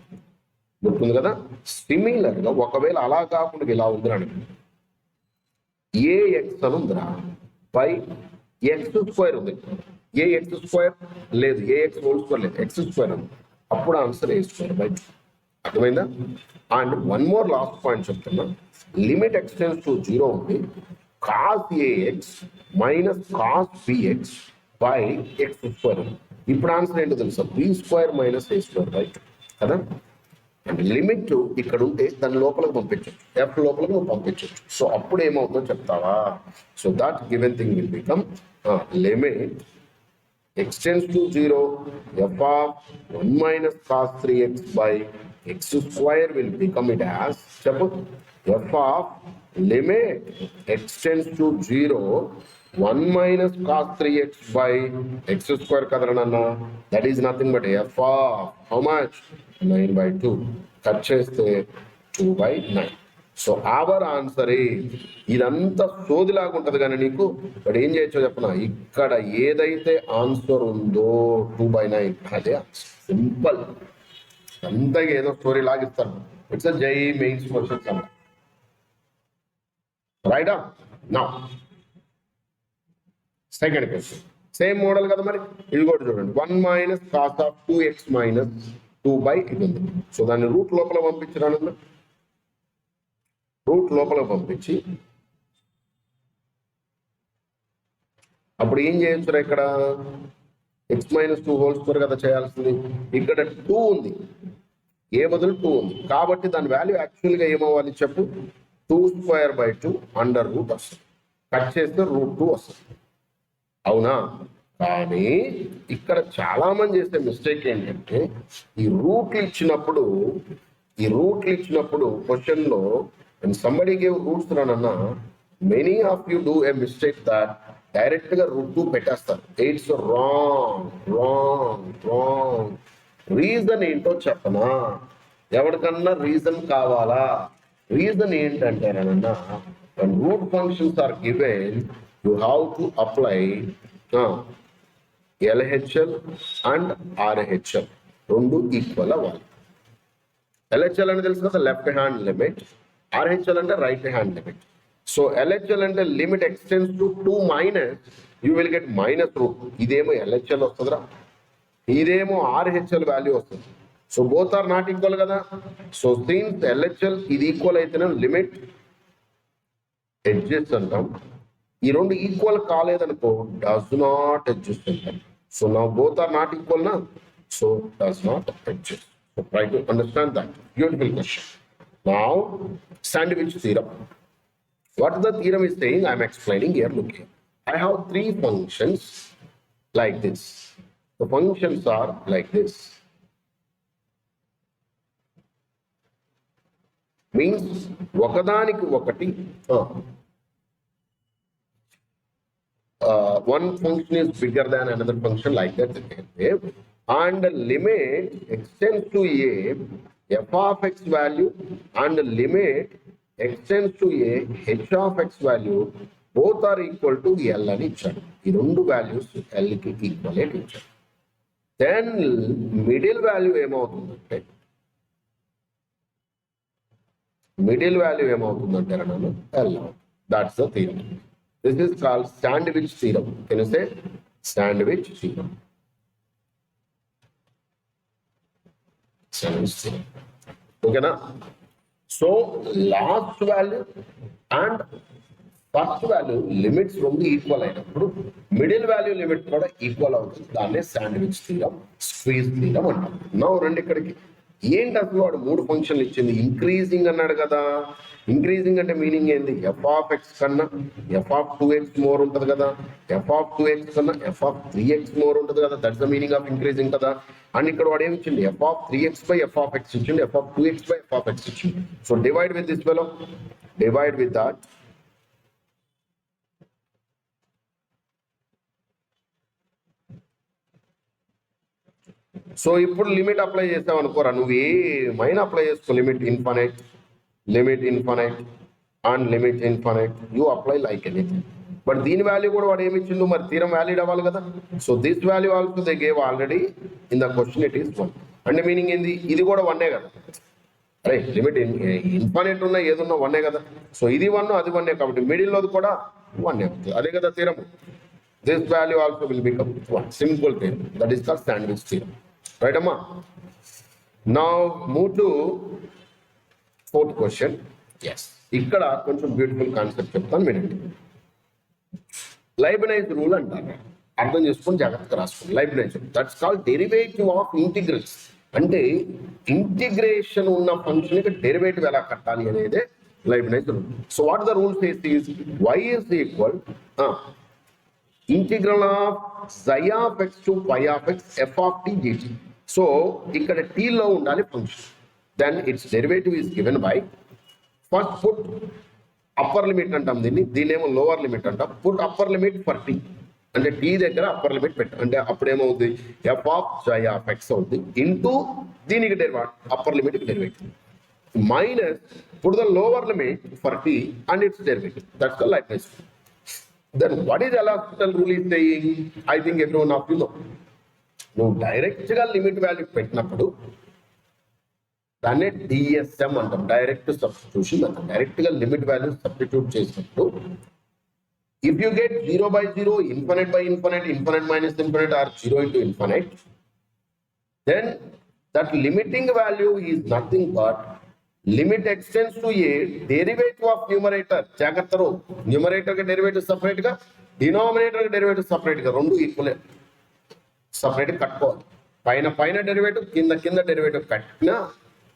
గుర్తుంది కదా. సిమిలర్ గా ఒకవేళ అలా కాకుండా ఇలా ఉంది అనుకోండి, ఏ ఎక్స్ అని ఉందిరా బై ఎక్స్ స్క్వేర్ ఉంది, ఏ ఎక్స్ స్క్వేర్ లేదు, ఏ ఎక్స్ హోల్ స్క్వేర్ లేదు, ఎక్స్ స్క్వేర్ ఉంది, అప్పుడు ఆన్సర్ ఏ స్క్వేర్ బై 2. అర్థమైందా? And one more last point చెప్తున్నా, లిమిట్ ఎక్స్టెండ్స్ టు 0 ఉంది, cos a x minus cos b x by x square. ఇప్పుడు answer ఏంటో తెలుసా, b square minus a square by 2 కదా. అంటే లిమిట్ ఇక్కడ ఉంటే దాని లోపలికి పంపించవచ్చు, ఎఫ్ లోపలికి నువ్వు పంపించవచ్చు. సో అప్పుడు ఏమవుతుందో చెప్తావా. So that given thing will become limit extends to 0 f of 1 minus cos 3x by x square will become it as f of limit extends to 0 1 minus cos 3x by x square kadrananna, that is nothing but f of how much 9/2 cut cheste 2/9. So our answer ఇదంతా సోదిలాగా ఉంటుంది కానీ నీకు ఇక్కడ ఏం చేయొచ్చో చెప్పనా, ఇక్కడ ఏదైతే answer ఉందో 2/9 అదే సింపుల్. అంతా ఏదో స్టోరీ లాగిస్తాను. ఇట్స్ జై మెయిన్స్ క్వశ్చన్స్ అన్న రైటా. నా సెకండ్ క్వశ్చన్ సేమ్ మోడల్ కదా మరి, ఇది కూడా చూడండి. 1 minus cos of 2x minus 2 ఇది ఉంది. సో దాన్ని రూట్ లోపల పంపించరానన్నా, రూట్ లోపల పంపించి అప్పుడు ఏం చేయొచ్చు, ఇక్కడ ఎక్స్ మైనస్ 2 హోల్ స్క్వేర్ కదా చేయాల్సింది. ఇక్కడ 2 ఉంది, ఏ బదులు 2 ఉంది కాబట్టి దాని వాల్యూ యాక్చువల్గా ఏమవ్వాలి చెప్పు, 2² అండర్ రూట్ వస్తుంది. కట్ చేస్తే √2 వస్తుంది, అవునా. కానీ ఇక్కడ చాలా మంది చేసే మిస్టేక్ ఏంటంటే ఈ రూట్లు ఇచ్చినప్పుడు క్వశ్చన్ లో when somebody gave roots rananna, many of you do a mistake that direct గా √2 పెట్టేస్తారు. It's wrong. రీజన్ ఏంటో చెప్పనా, ఎవరికన్నా రీజన్ కావాలా. రీజన్ ఏంటంటే రనన్నా, when root functions are given you have to apply LHL and RHL రెండు equal అవ్వాలి. LHL అంటే తెలుసు కదా, లెఫ్ట్ హ్యాండ్ లిమిట్, RHL అంటే right hand limit. So LHL అంటే limit extends to 2 minus you will get -√2. ఇదేమో LHL వస్తుందిరా, ఇదేమో RHL వాల్యూ వస్తుంది. So both are not equal కదా. సో సిన్స్ LHL ఇది ఈక్వల్ అయితేనే లిమిట్ అడ్జస్ట్ అంటాం. ఈ రెండు ఈక్వల్ కాలేదనుకో డస్ నాట్ అడ్జస్ట్ అంటాం. So now both are not equal నా, so does not adjust. So try to understand that beautiful question. Now, sandwich theorem. What the theorem is saying, I am explaining here. Look here. I have 3 functions like this. The functions are like this. Means, ఒకదానికి ఒకటి one function is bigger than another function like that. And the limit extends to a f of x value and the limit extends to a h of x value, both are equal to L అని ఇచ్చాడు. ఈ రెండు values L కి equal అని ఇచ్చాడు. Then middle value ఏమవుతుందంటే అన్నాను L. That's the theorem. This is called sandwich theorem. Can you say sandwich theorem? Okay na? So last value and first value limits from the equal అయినప్పుడు middle value limit కూడా equal అవుతుంది. దాన్నే sandwich theorem, squeeze theorem అంటాం. Now రండి ఇక్కడికి. ఏంటి అసలు వాడు 3 ఫంక్షన్లు ఇచ్చింది, ఇంక్రీజింగ్ అన్నాడు కదా. ఇంక్రీజింగ్ అంటే మీనింగ్ ఏంది? ఎఫ్ ఆఫ్ ఎక్స్ కన్నా ఎఫ్ ఆఫ్ 2x మోర్ ఉంటుంది కదా, ఎఫ్ ఆఫ్ 2x కన్నా ఎఫ్ ఆఫ్ 3x మోర్ ఉంటుంది కదా. That's the meaning of increasing కదా. అండ్ ఇక్కడ వాడు ఏమి ఇచ్చింది? F of 3x by f of x ఇచ్చింది, f of 2x by f of x ఇచ్చింది. So divide with this fellow, divide with that. So ఇప్పుడు లిమిట్ అప్లై చేసావు అనుకోరా, నువ్వు ఏమైనా అప్లై చేసుకో. Limit infinite and limit infinite, you apply like anything. But దీని value కూడా వాడు ఏమి ఇచ్చిండు మరి? థీరం వ్యాలిడ్ అవ్వాలి కదా. So this value also they gave already in the question, it is 1. అంటే మీనింగ్ ఏంది? ఇది కూడా 1 కదా. అరే లిమిట్ ఇన్ఫైనైట్ ఉన్నా ఏదున్నా 1 కదా. సో ఇది 1 అది 1 కాబట్టి మిడిల్లోది కూడా 1 అవుతుంది. అదే కదా theorem. This value also will become 1. Simple theorem, that is called sandwich theorem. Right అమ్మా? Now move to 4th question. Yes, ఇక్కడ కొంచెం బ్యూటిఫుల్ కాన్సెప్ట్ చెప్తాను వినండి. లైబ్నైజ్ రూల్ అంటారు, అర్థం చేసుకొని జాగ్రత్తగా రాసుకోండి. Leibniz rule, that's called derivative of integrals. అంటే ఇంటిగ్రేషన్ ఉన్న ఫంక్షన్ కి డెరివేటివ్ ఎలా కట్టాలి అనేదే Leibniz rule. So what the rule says is y is equal integral of xi of x to y of x f of t dt. సో ఇక్కడ t లో ఉండాలి function. Then it's derivative is given by, first put upper limit అంటాం దీన్ని ఏమో lower limit అంటాం. Put upper limit for t, అంటే t దగ్గర అప్పర్ లిమిట్ పెట్ట, అంటే అప్పుడు ఏమవుతుంది? f of xi of x అవుతుంది ఇంటూ దీనికి derivative, upper limit derivative, minus put the lower limit for t and its derivative. That's the Leibniz rule. Then what is L'Hospital rule is saying? I think everyone of you know. నువ్వు direct గా limit value పెట్టినప్పుడు దాన్ని DSM అంటాం, direct substitution అంటాం. Direct గా limit value substitute చేసినప్పుడు if you get 0/0, infinite by infinite, infinite minus infinite or 0 into infinite, then that limiting value is nothing but limit extends to a derivative of numerator. జాగ్రత్త, numerator కి derivative separate గా, denominator కి derivative separate గా, రెండు equal separate కట్టుకోవాలి. పైన derivative, కింద derivative కట్టినా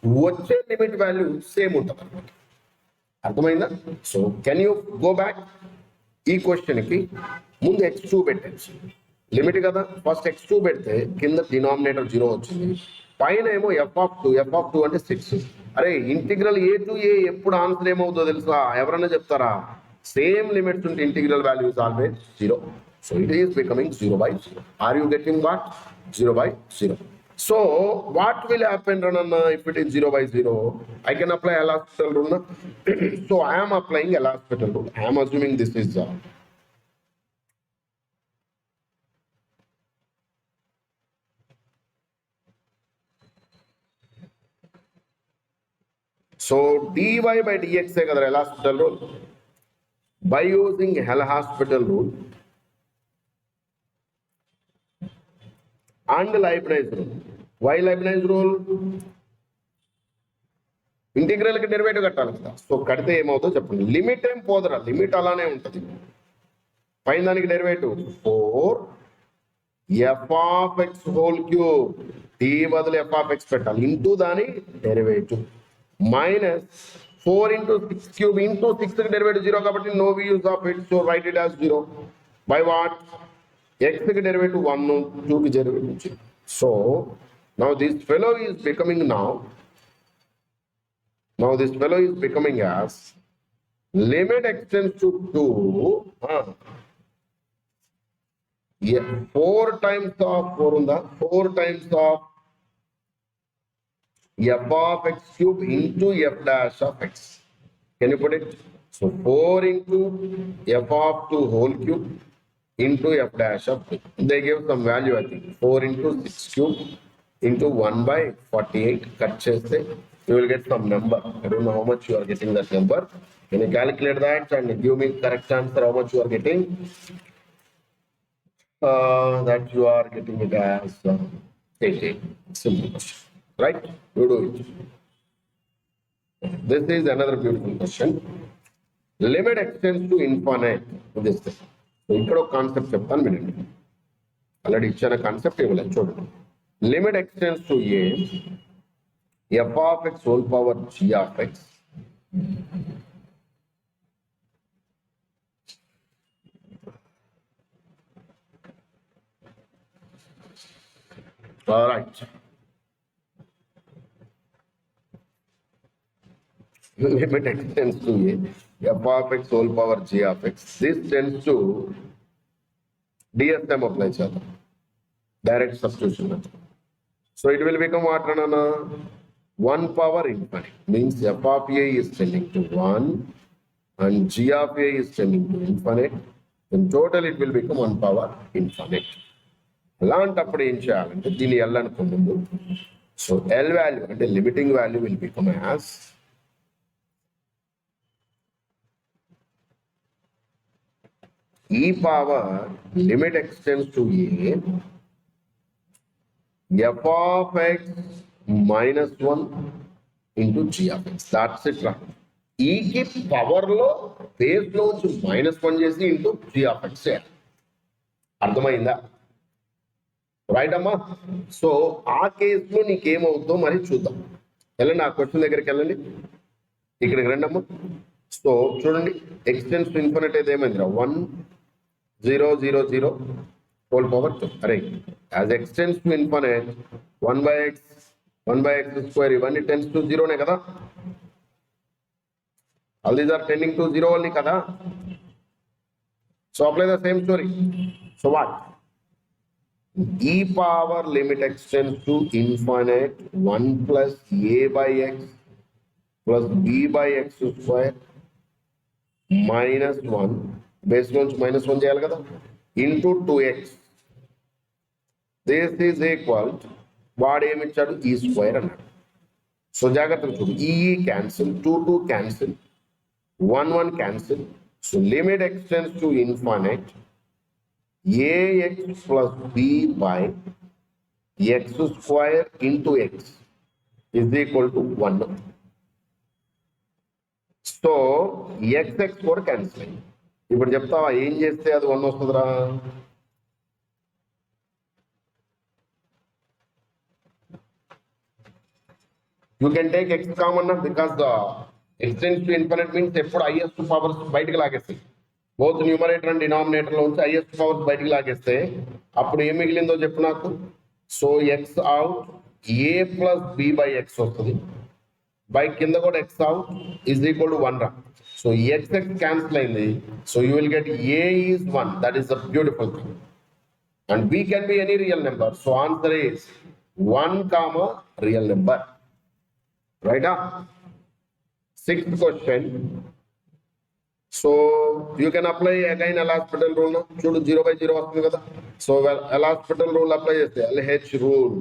వచ్చే లిమిట్ వాల్యూ సేమ్ ఉంటుంది అనమాట. అర్థమైందా? So can you go back? ఈ క్వశ్చన్ కి ముందు x2 పెట్టచ్చు, లిమిట్ కదా. ఫస్ట్ x2 పెడితే కింద డినామినేటర్ 0 వచ్చింది, పైన ఏమో f of 2 అంటే 6. అరే ఇంటిగ్రల్ a to a ఎప్పుడు ఆన్సర్ ఏమవుతుందో తెలుసా? ఎవరన్నా చెప్తారా? సేమ్ లిమిట్స్ ఉంటే integral value is always 0. So it is becoming 0/0. Are you getting what? 0/0. So what will happen రనన్నా if it is 0/0? I can apply L'Hospital rule. So I am applying L'Hospital rule. I am assuming this is so dy by dx है कदर L'Hospital rule. By using L'Hospital rule and Leibniz rule. Why Leibniz rule? Integral కి derivative కట్టాలి కదా. So కడితే ఏమవుతుందో చెప్పండి. Limit ఏం పోదరా, limit అలానే ఉంటుంది. పైన దానికి derivative 4 f of x whole cube, t బదులు f of x పెట్టాలి, ఇంటూ దాని derivative, minus 4 into 6 cube into 6 కి డెరివేటివ్ 0 కాబట్టి no use of it. So write it as 0 by what? x కి డెరివేటివ్ 1, 2 కి derivative 0. So now this fellow is becoming now this fellow is becoming as limit extends to 2 4 times of 4 unda 4 times of f of x cube into f dash of x. Can you put it? So 4 into f of 2 whole cube into f dash of 2. They give some value, I think 4 into 6 cube into 1/48. Cut cheste you will get some number. I don't know how much you are getting that number. Can you calculate that and give me correct answer how much you are getting? That you are getting it as 88. Simple question, right? You do it. This is another beautiful question. Limit extends to infinite. This thing. So ఇక్కడ ఒక concept చెప్తాను వినండి. Already ఇచ్చిన concept ఇవ్వలేదు చూడండి. Limit extends to a f of x whole power g of x right. Limit extends to a f of x whole power g of x. This tends to DSM apply chalo. Direct substitution method. So it will become what, Ranana? 1 power infinite. Means f of a is tending to 1 and g of a is tending to infinite. In total it will become 1 power infinite. అలాంటప్పుడు ఏం చేయాలంటే దీన్ని L అనుకుంటుంది. So L value అంటే limiting value will become as e power limit extends to a f of x minus 1 into g of x. That's it. E కి power లో base లో -1 చేసి ఇంటూ g of x చేయాలి. అర్థమైందా? Right అమ్మా. So ఆ కేసులో నీకేమవుతుందో మరి చూద్దాం. వెళ్ళండి ఆ క్వశ్చన్ దగ్గరికి వెళ్ళండి. ఇక్కడికి రండి అమ్మా. సో చూడండి ఎక్స్టెన్స్ టు ఇన్ఫినిట్ అయితే ఏమైందిరా 1 0 0 0 whole power 2. అరే as x tends to infinite 1 by x square ఇవన్నీ టెన్స్ టు 0నే కదా. All these are tending to 0 only కదా. So apply the same story. So what e power limit extends to infinite 1 plus a by x plus b by x square minus 1 base నుంచి -1 చేయాలి కదా into 2x. This is equal వాడు ఏమిచ్చాడు ఈ square అన్నాడు. So జాగ్రత్తగా చూడు ఈ cancel 2 cancel 1 cancel. So limit extends to infinite ax plus b by x square into x is equal to 1. So x కూడా క్యాన్సిల్ అయ్యింది. ఇప్పుడు చెప్తావా ఏం చేస్తే అది 1 వస్తుందిరా? You can take x common because the extends to infinite means ఎప్పుడు highest powers బయటకు లాగేస్తాయి. బోత్ న్యూమరేటర్ అండ్ డినామినేటర్ లో ఉంచి హైయెస్ట్ పవర్స్ బయటకు లాగేస్తే అప్పుడు ఏం మిగిలిందో చెప్పు నాకు. So x out a plus b by x వస్తుంది. బై కింద కూడా x out is equal to 1 రా. సో ఎక్స్ క్యాన్సిల్ అయింది. So you will get a is 1. That is the beautiful thing. And b can be any real number. So answer is 1, real number. రైటా? 6th question. So you can apply again LHospital rule. చూడు 0/0 వస్తుంది కదా. So LHospital rule apply చేస్తే LH rule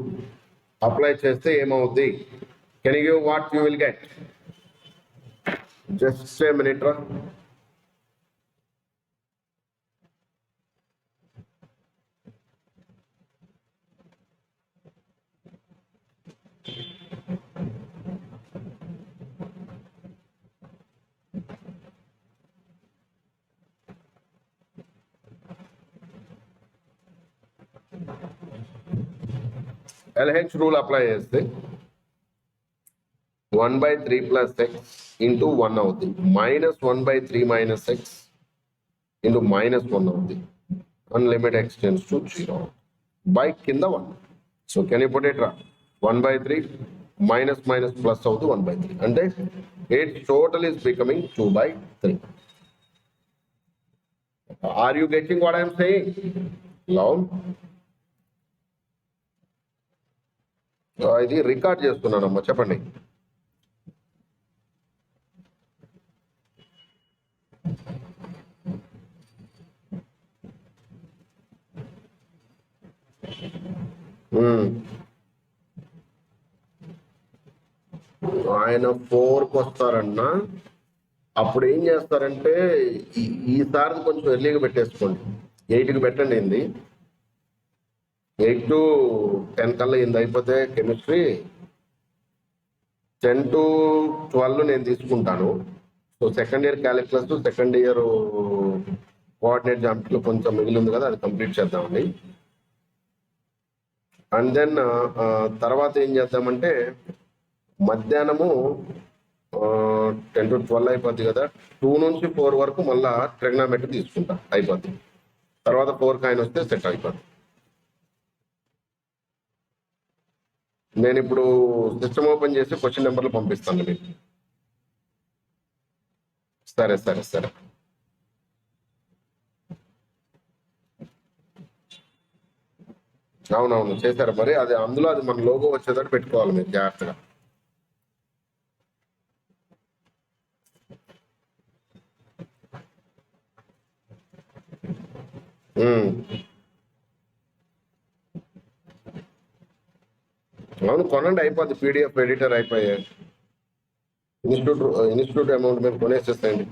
apply చేస్తే ఏమవుద్ది? Can you give what you will get? Just a minute రా. LH rule apply చేస్తే 1/3 plus x into 1 అవుతుంది. -1/3 minus x into -1 అవుతుంది. And limit extends to 0 by కింద 1. So can you put it ra? 1/3 minus plus అవుతుంది 1/3. అంటే its total is becoming 2/3. Are you getting what I am saying? Now ఇది record చేస్తున్నానమ్మా, చెప్పండి. ఆయన 4కి వస్తారన్నా. అప్పుడు ఏం చేస్తారంటే ఈసారి కొంచెం ఎర్లీగా పెట్టేసుకోండి. 8కి పెట్టండి. ఏంది 8 to 10 కల్లా ఏంది అయిపోతే కెమిస్ట్రీ 10 to 12 నేను తీసుకుంటాను. So second year calculus, second year coordinate జామెట్రీలో కొంచెం మిగిలి ఉంది కదా, అది కంప్లీట్ చేద్దామండి. అండ్ దెన్ తర్వాత ఏం చేద్దామంటే మధ్యాహ్నము 10 to 12 అయిపోద్ది కదా, 2 నుంచి 4 వరకు మళ్ళా ట్రిగ్నామెట్రీ తీసుకుంటా, అయిపోద్ది. తర్వాత 4 కాయిన్ వస్తే సెట్ అయిపోద్ది. నేను ఇప్పుడు సిస్టమ్ ఓపెన్ చేసి క్వశ్చన్ నెంబర్లు పంపిస్తాను మీకు. సరే సరే సరే. అవునవును చేశారు మరి, అది అందులో అది మన లోగో వచ్చేటట్టు పెట్టుకోవాలి మీరు జాగ్రత్తగా. అవును కొనండి, అయిపోద్ది. పీడిఎఫ్ ఎడిటర్ అయిపోయాయి. ఇన్స్టిట్యూట్ అమౌంట్ మీరు కొనేసేస్తాయండి.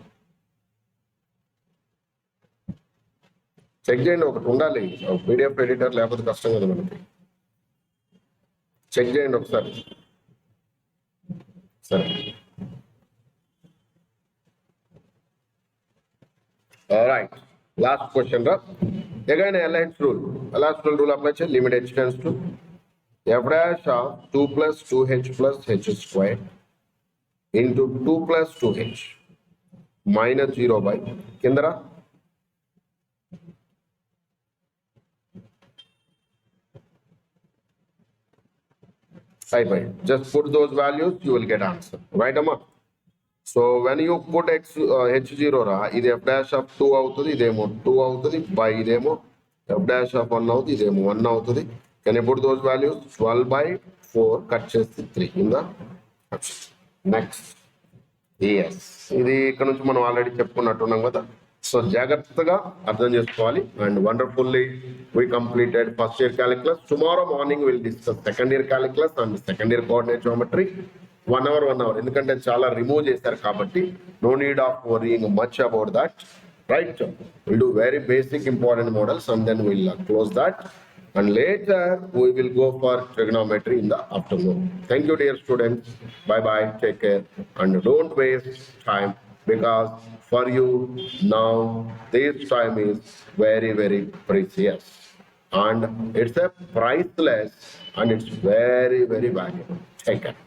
చెక్ చేయండి, ఒకటి ఉండాలి పీడిఎఫ్ ఎడిటర్, లేకపోతే కష్టం కదా మనకి. చెక్ చేయండి ఒకసారి. సరే. రైట్, లాస్ట్ క్వశ్చన్ రా. Again, Alliance rule apply check. Limit h tends to f dash of 2 plus 2h plus h squared into 2 plus 2h minus 0 by Kindra. Just put those values, you will get answer. Right, Amma? So when you put h0 ra, ఇది f dash of 2 అవుతుంది, ఇదేమో 2 అవుతుంది, by ఇదేమో f dash of 1 అవుతుంది, ఇదేమో 1 అవుతుంది. Can you put those values? 12 by 4 cut చేసి 3 in the option. Next. Yes. ఇది ఇక్కడ నుంచి మనం ఆల్రెడీ చెప్పుకున్నట్టున్నాం కదా. సో జాగ్రత్తగా అర్థం చేసుకోవాలి. And wonderfully we completed first year calculus. Tomorrow morning we'll discuss second year calculus and second year coordinate geometry. 1 hour ఎందుకంటే చాలా రిమూవ్ చేశారు కాబట్టి no need of worrying much about that. Right, will do very basic important models and then will close that and later we will go for trigonometry in the afternoon. Thank you dear students, bye bye, take care and don't waste time, because for you now this time is very very precious and it's a priceless and it's very very valuable. Take care.